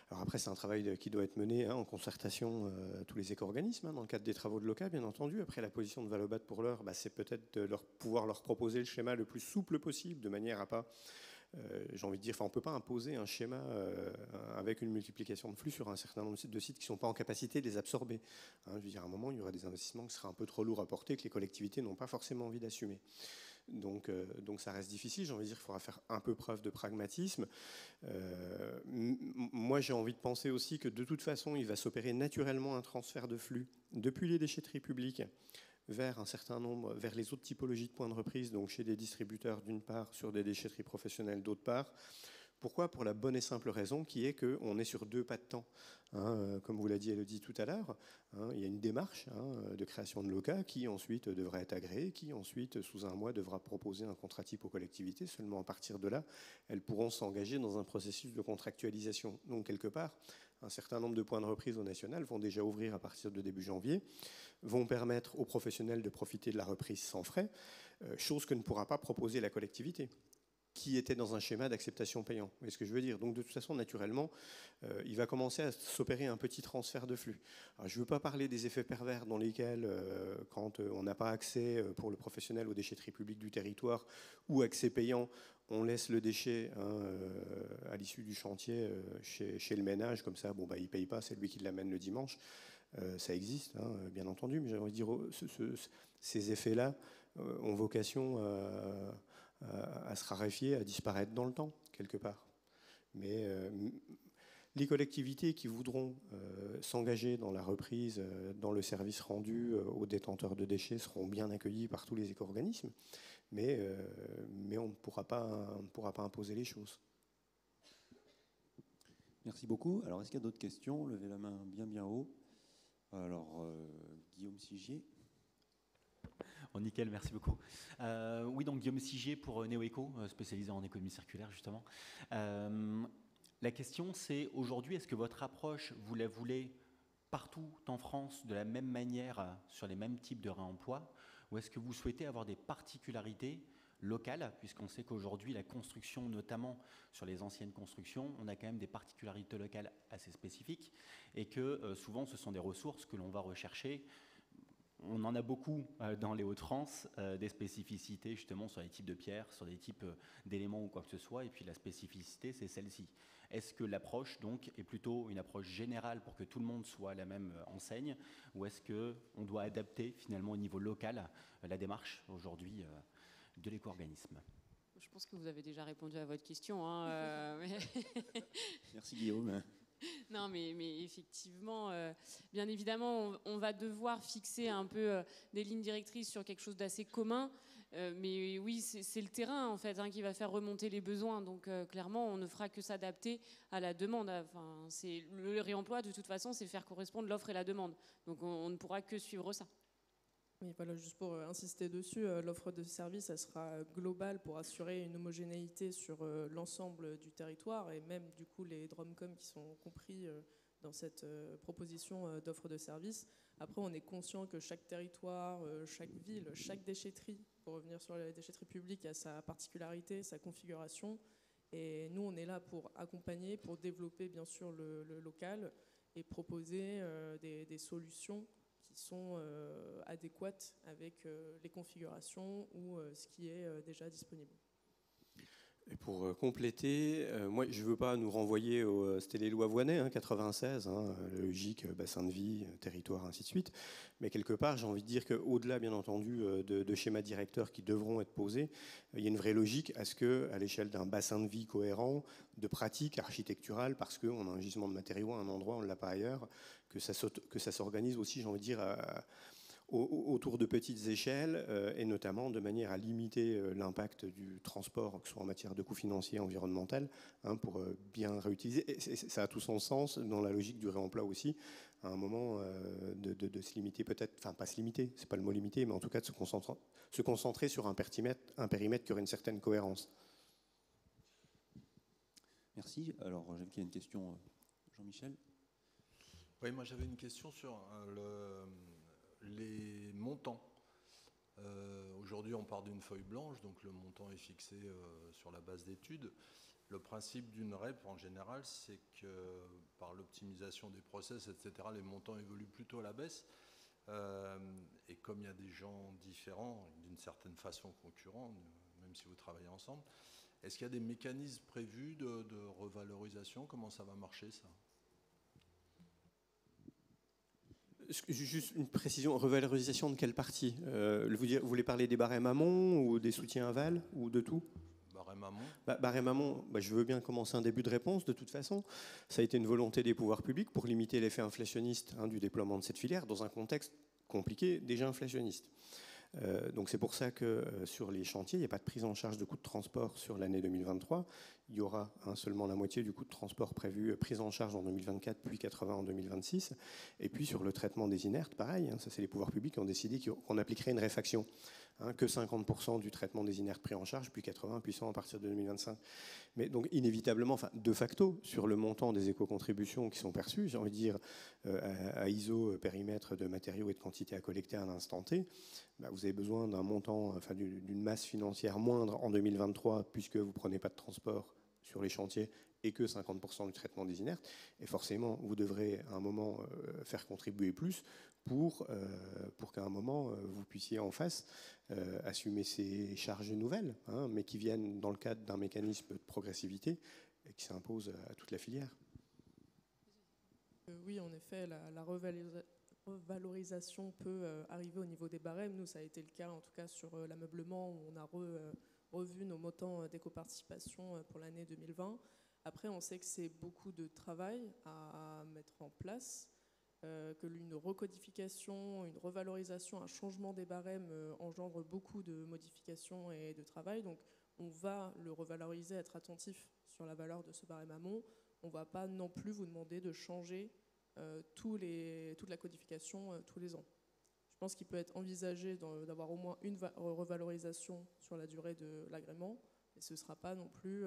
alors après c'est un travail qui doit être mené en concertation tous les éco-organismes, dans le cadre des travaux de l'OCA bien entendu. Après la position de Valobat pour l'heure, c'est peut-être de pouvoir leur proposer le schéma le plus souple possible, de manière à pas, j'ai envie de dire, on ne peut pas imposer un schéma avec une multiplication de flux sur un certain nombre de sites qui ne sont pas en capacité de les absorber. Je veux dire, à un moment, il y aura des investissements qui seraient un peu trop lourds à porter, que les collectivités n'ont pas forcément envie d'assumer. Donc ça reste difficile, j'ai envie de dire qu'il faudra faire un peu preuve de pragmatisme. Moi j'ai envie de penser aussi que de toute façon il va s'opérer naturellement un transfert de flux depuis les déchetteries publiques vers un certain nombre, vers les autres typologies de points de reprise, donc chez des distributeurs d'une part, sur des déchetteries professionnelles d'autre part. Pourquoi ? Pour la bonne et simple raison qui est qu'on est sur deux pas de temps. Comme vous l'a dit Elodie tout à l'heure, il y a une démarche de création de l'OCA qui ensuite devra être agréée, qui ensuite, sous un mois, devra proposer un contrat type aux collectivités. Seulement à partir de là, elles pourront s'engager dans un processus de contractualisation. Donc quelque part, un certain nombre de points de reprise au national vont déjà ouvrir à partir de début janvier, vont permettre aux professionnels de profiter de la reprise sans frais, chose que ne pourra pas proposer la collectivité, qui était dans un schéma d'acceptation payant. Vous voyez ce que je veux dire ? Donc de toute façon, naturellement, il va commencer à s'opérer un petit transfert de flux. Alors, je ne veux pas parler des effets pervers dans lesquels, quand on n'a pas accès pour le professionnel aux déchetteries publiques du territoire ou accès payant, on laisse le déchet à l'issue du chantier chez le ménage, comme ça, il ne paye pas, c'est lui qui l'amène le dimanche. Ça existe, bien entendu, mais j'ai envie de dire, ces effets-là ont vocation à se raréfier, à disparaître dans le temps, quelque part. Mais les collectivités qui voudront s'engager dans la reprise, dans le service rendu aux détenteurs de déchets seront bien accueillis par tous les éco-organismes, mais on ne pourra pas imposer les choses. Merci beaucoup. Alors, est-ce qu'il y a d'autres questions ? Levez la main bien haut. Alors, Guillaume Sigier. Oh, nickel, merci beaucoup. Oui, donc Guillaume Sigier pour NeoEco, spécialisé en économie circulaire, justement. La question, c'est aujourd'hui, est-ce que votre approche, vous la voulez partout en France de la même manière, sur les mêmes types de réemploi, ou est-ce que vous souhaitez avoir des particularités locales, puisqu'on sait qu'aujourd'hui, la construction, notamment sur les anciennes constructions, on a quand même des particularités locales assez spécifiques, et que souvent, ce sont des ressources que l'on va rechercher. On en a beaucoup dans les Hauts-de-France, des spécificités justement sur les types de pierres, sur des types d'éléments ou quoi que ce soit, et puis la spécificité, c'est celle-ci. Est-ce que l'approche donc est plutôt une approche générale pour que tout le monde soit à la même enseigne, ou est-ce qu'on doit adapter finalement au niveau local la démarche aujourd'hui de l'éco-organisme ? Je pense que vous avez déjà répondu à votre question. Merci Guillaume. Non, mais effectivement, bien évidemment, on va devoir fixer un peu des lignes directrices sur quelque chose d'assez commun. Mais oui, c'est le terrain en fait qui va faire remonter les besoins. Donc clairement, on ne fera que s'adapter à la demande. Enfin, le réemploi, de toute façon, c'est faire correspondre l'offre et la demande. Donc on ne pourra que suivre ça. Oui, voilà, juste pour insister dessus, l'offre de service, elle sera globale pour assurer une homogénéité sur l'ensemble du territoire et même du coup les DROMCOM qui sont compris dans cette proposition d'offre de service. Après, on est conscient que chaque territoire, chaque ville, chaque déchetterie, pour revenir sur les déchetteries publiques, a sa particularité, sa configuration. Et nous, on est là pour accompagner, pour développer bien sûr le local et proposer des solutions qui sont adéquates avec les configurations ou ce qui est déjà disponible. Et pour compléter, moi je ne veux pas nous renvoyer c'était les lois Voynet, 96, logique, bassin de vie, territoire, ainsi de suite. Mais quelque part, j'ai envie de dire qu'au-delà, bien entendu, de schémas directeurs qui devront être posés, il y a une vraie logique à ce qu'à l'échelle d'un bassin de vie cohérent, de pratique architecturale, parce qu'on a un gisement de matériaux à un endroit, on ne l'a pas ailleurs, que ça s'organise aussi, j'ai envie de dire, autour de petites échelles et notamment de manière à limiter l'impact du transport, que ce soit en matière de coûts financiers, environnemental, pour bien réutiliser. Et ça a tout son sens dans la logique du réemploi aussi, à un moment de se limiter peut-être, enfin pas se limiter, c'est pas le mot limiter, mais en tout cas de se concentrer sur un périmètre qui aurait une certaine cohérence. Merci. Alors j'ai vu qu'il y a une question, Jean-Michel. Oui, moi j'avais une question sur les montants. Aujourd'hui, on part d'une feuille blanche, donc le montant est fixé sur la base d'études. Le principe d'une REP, en général, c'est que par l'optimisation des process, etc., les montants évoluent plutôt à la baisse. Et comme il y a des gens différents, d'une certaine façon concurrents, même si vous travaillez ensemble, est-ce qu'il y a des mécanismes prévus de revalorisation? Comment ça va marcher, ça? Juste une précision, revalorisation de quelle partie? Vous voulez parler des barèmes amont ou des soutiens aval ou de tout? Barème amont. Barème amont, je veux bien commencer un début de réponse. De toute façon, ça a été une volonté des pouvoirs publics pour limiter l'effet inflationniste du déploiement de cette filière dans un contexte compliqué, déjà inflationniste. Donc c'est pour ça que sur les chantiers, il n'y a pas de prise en charge de coûts de transport sur l'année 2023. Il y aura seulement la moitié du coût de transport prévu prise en charge en 2024, puis 80 en 2026. Et puis sur le traitement des inertes, pareil, ça c'est les pouvoirs publics qui ont décidé qu'on appliquerait une réfaction. Que 50% du traitement des inertes pris en charge, puis 80, puis 100 à partir de 2025. Mais donc inévitablement, enfin de facto, sur le montant des éco-contributions qui sont perçues, j'ai envie de dire à ISO, périmètre de matériaux et de quantité à collecter à l'instant T, vous avez besoin d'un montant, enfin d'une masse financière moindre en 2023, puisque vous ne prenez pas de transport sur les chantiers et que 50% du traitement des inertes. Et forcément, vous devrez à un moment faire contribuer plus pour qu'à un moment, vous puissiez en face assumer ces charges nouvelles, mais qui viennent dans le cadre d'un mécanisme de progressivité et qui s'impose à toute la filière. Oui, en effet, la revalorisation peut arriver au niveau des barèmes. Nous, ça a été le cas, en tout cas, sur l'ameublement, où on a revu nos montants d'éco-participation pour l'année 2020. Après, on sait que c'est beaucoup de travail à mettre en place, que une recodification, une revalorisation, un changement des barèmes engendre beaucoup de modifications et de travail. Donc, on va le revaloriser, être attentif sur la valeur de ce barème amont. On ne va pas non plus vous demander de changer toute la codification tous les ans. Je pense qu'il peut être envisagé d'avoir au moins une revalorisation sur la durée de l'agrément, mais ce ne sera pas non plus...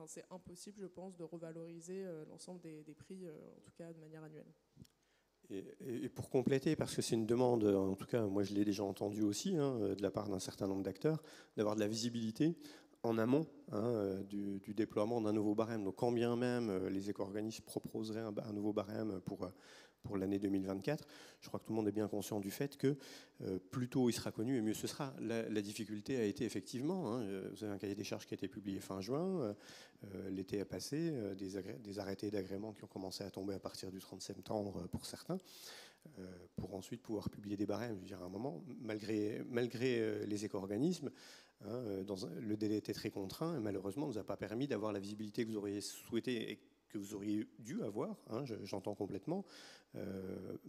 c'est impossible, je pense, de revaloriser l'ensemble des prix, en tout cas de manière annuelle. Et pour compléter, parce que c'est une demande, en tout cas, moi je l'ai déjà entendu aussi, de la part d'un certain nombre d'acteurs, d'avoir de la visibilité en amont du déploiement d'un nouveau barème. Donc quand bien même les éco-organismes proposeraient un nouveau barème pour l'année 2024, je crois que tout le monde est bien conscient du fait que plus tôt il sera connu et mieux ce sera. La difficulté a été effectivement, vous avez un cahier des charges qui a été publié fin juin, l'été a passé, des arrêtés d'agrément qui ont commencé à tomber à partir du 30 septembre pour certains, pour ensuite pouvoir publier des barèmes. Je veux dire, à un moment, malgré les éco-organismes, le délai était très contraint et malheureusement ne nous a pas permis d'avoir la visibilité que vous auriez souhaité et que vous auriez dû avoir, hein, j'entends complètement,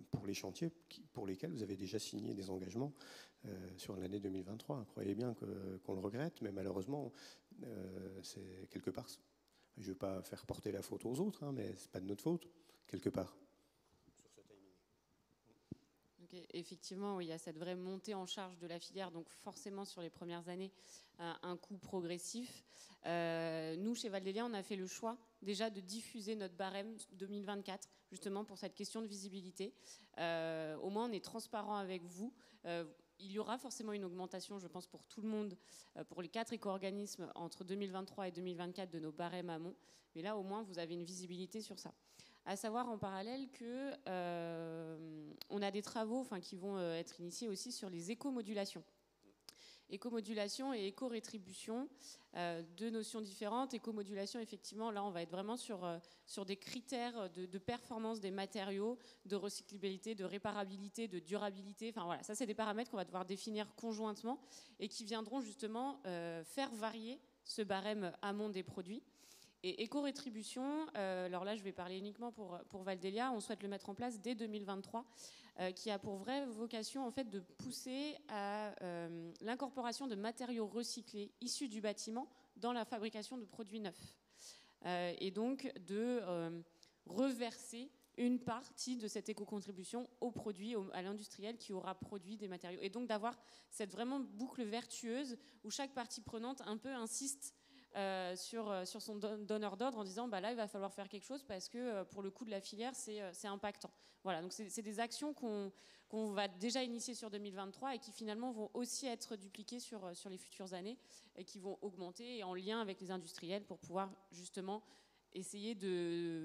pour les chantiers pour lesquels vous avez déjà signé des engagements sur l'année 2023. Croyez bien qu'on le regrette, mais malheureusement, c'est quelque part. Je ne veux pas faire porter la faute aux autres, hein, mais ce n'est pas de notre faute, quelque part. Donc, effectivement, oui, il y a cette vraie montée en charge de la filière, donc forcément sur les premières années, un coût progressif. Nous, chez Val d'Elia, on a fait le choix déjà de diffuser notre barème 2024, justement pour cette question de visibilité. Au moins, on est transparent avec vous. Il y aura forcément une augmentation, je pense, pour tout le monde, pour les 4 éco-organismes entre 2023 et 2024 de nos barèmes amont. Mais là, au moins, vous avez une visibilité sur ça. À savoir en parallèle que on a des travaux qui vont être initiés aussi sur les éco-modulations. Éco-modulation et éco-rétribution, deux notions différentes. Éco-modulation, effectivement, là, on va être vraiment sur des critères de performance des matériaux, de recyclabilité, de réparabilité, de durabilité. Enfin, voilà, ça, c'est des paramètres qu'on va devoir définir conjointement et qui viendront justement faire varier ce barème amont des produits. Et éco-rétribution, alors là, je vais parler uniquement pour Val d'Elia, on souhaite le mettre en place dès 2023, qui a pour vraie vocation en fait de pousser à l'incorporation de matériaux recyclés issus du bâtiment dans la fabrication de produits neufs. Et donc de reverser une partie de cette éco-contribution au produit, à l'industriel qui aura produit des matériaux. Et donc d'avoir cette vraiment boucle vertueuse où chaque partie prenante un peu insiste sur son donneur d'ordre en disant là il va falloir faire quelque chose parce que pour le coût de la filière c'est impactant. Voilà, donc c'est des actions qu'on va déjà initier sur 2023 et qui finalement vont aussi être dupliquées sur les futures années et qui vont augmenter en lien avec les industriels pour pouvoir justement essayer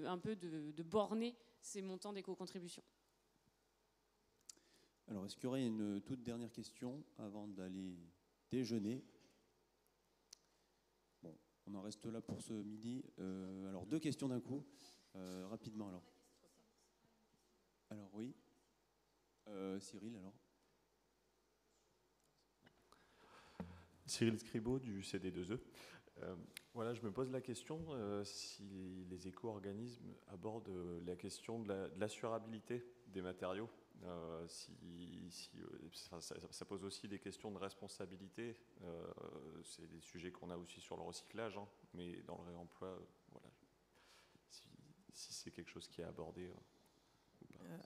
un peu de borner ces montants d'éco-contribution. Alors est-ce qu'il y aurait une toute dernière question avant d'aller déjeuner ? On en reste là pour ce midi. Alors, 2 questions d'un coup. Rapidement, alors. Alors, oui. Cyril, alors. Cyril Scribeau du CD2E. Voilà, je me pose la question si les éco-organismes abordent la question de l'assurabilité des matériaux. Ça pose aussi des questions de responsabilité. C'est des sujets qu'on a aussi sur le recyclage, hein, mais dans le réemploi, voilà, si c'est quelque chose qui est abordé.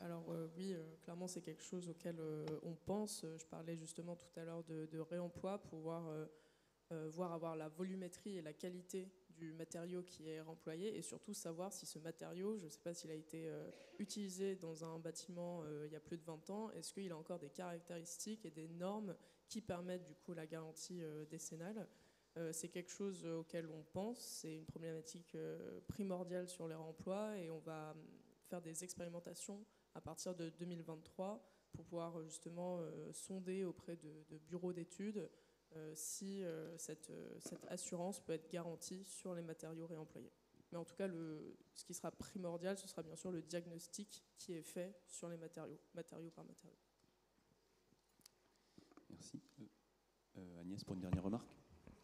Alors oui, clairement c'est quelque chose auquel on pense. Je parlais justement tout à l'heure de réemploi pour voir avoir la volumétrie et la qualité du matériau qui est réemployé et surtout savoir si ce matériau, je ne sais pas s'il a été utilisé dans un bâtiment il y a plus de 20 ans, est-ce qu'il a encore des caractéristiques et des normes qui permettent du coup la garantie décennale. C'est quelque chose auquel on pense, c'est une problématique primordiale sur les réemplois et on va faire des expérimentations à partir de 2023 pour pouvoir justement sonder auprès de bureaux d'études si cette assurance peut être garantie sur les matériaux réemployés. Mais en tout cas, ce qui sera primordial, ce sera bien sûr le diagnostic qui est fait sur les matériaux par matériau. Merci. Agnès, pour une dernière remarque.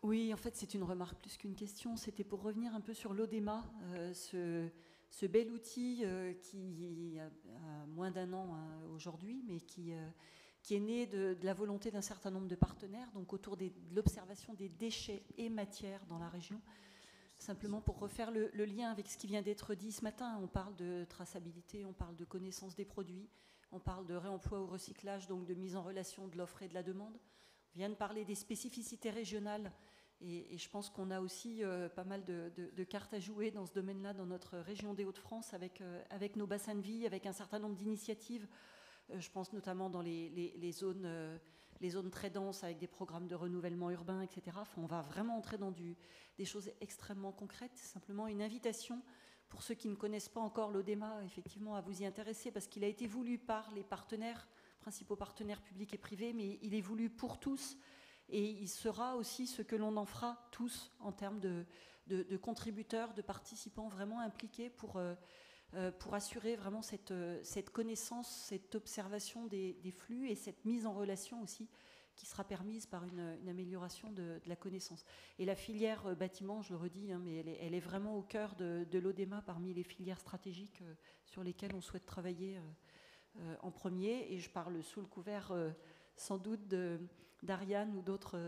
Oui, en fait, c'est une remarque plus qu'une question. C'était pour revenir un peu sur l'ODEMA, ce bel outil qui a moins d'1 an aujourd'hui, mais qui est né de la volonté d'un certain nombre de partenaires, donc autour de l'observation des déchets et matières dans la région. Simplement pour refaire le lien avec ce qui vient d'être dit ce matin, on parle de traçabilité, on parle de connaissance des produits, on parle de réemploi ou recyclage, donc de mise en relation de l'offre et de la demande. On vient de parler des spécificités régionales et je pense qu'on a aussi pas mal de cartes à jouer dans ce domaine-là, dans notre région des Hauts-de-France, avec nos bassins de vie, avec un certain nombre d'initiatives. Je pense notamment dans les zones très denses avec des programmes de renouvellement urbain, etc. Enfin, on va vraiment entrer dans des choses extrêmement concrètes. C'est simplement une invitation pour ceux qui ne connaissent pas encore l'ODEMA, effectivement, à vous y intéresser parce qu'il a été voulu par les principaux partenaires publics et privés, mais il est voulu pour tous et il sera aussi ce que l'on en fera tous en termes de contributeurs, de participants vraiment impliqués pour assurer vraiment cette connaissance, cette observation des flux et cette mise en relation aussi qui sera permise par une amélioration de la connaissance. Et la filière bâtiment, je le redis, mais elle est vraiment au cœur de l'ODEMA parmi les filières stratégiques sur lesquelles on souhaite travailler en premier. Et je parle sous le couvert sans doute d'Ariane ou d'autres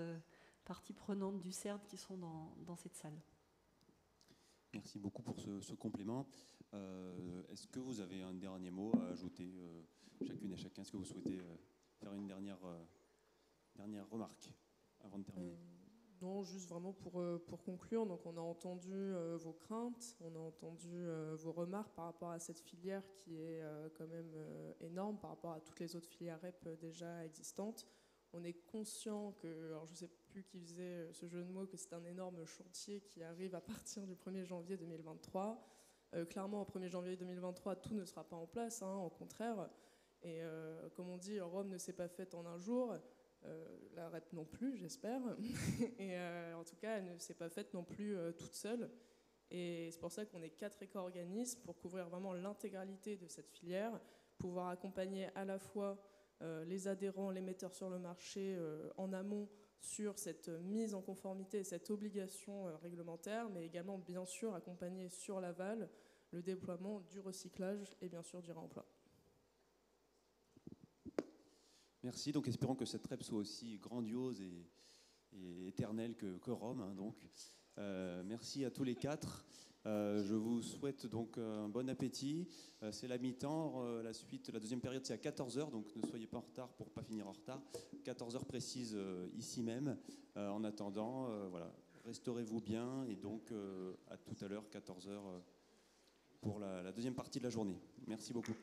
parties prenantes du CERD qui sont dans cette salle. Merci beaucoup pour ce complément. Est-ce que vous avez un dernier mot à ajouter, chacune et chacun? Est-ce que vous souhaitez faire une dernière remarque avant de terminer? Non, juste vraiment pour conclure. Donc on a entendu vos craintes, on a entendu vos remarques par rapport à cette filière qui est quand même énorme par rapport à toutes les autres filières REP déjà existantes. On est conscient que, alors je ne sais plus qui faisait ce jeu de mots, que c'est un énorme chantier qui arrive à partir du 1er janvier 2023. Clairement, au 1er janvier 2023, tout ne sera pas en place, au contraire. Et comme on dit, Rome ne s'est pas faite en un jour, la REP non plus, j'espère. Et en tout cas, elle ne s'est pas faite non plus toute seule. Et c'est pour ça qu'on est 4 éco-organismes pour couvrir vraiment l'intégralité de cette filière, pouvoir accompagner à la fois les adhérents, les metteurs sur le marché en amont sur cette mise en conformité et cette obligation réglementaire, mais également bien sûr accompagner sur l'aval le déploiement du recyclage et bien sûr du réemploi. Merci, donc espérons que cette REP soit aussi grandiose et éternelle que Rome. Donc. Merci à tous les 4. Je vous souhaite donc un bon appétit. C'est la mi-temps. La suite, la deuxième période, c'est à 14h, donc ne soyez pas en retard pour ne pas finir en retard. 14h précise ici même. En attendant, voilà, restaurez-vous bien et donc à tout à l'heure, 14h, pour la deuxième partie de la journée. Merci beaucoup.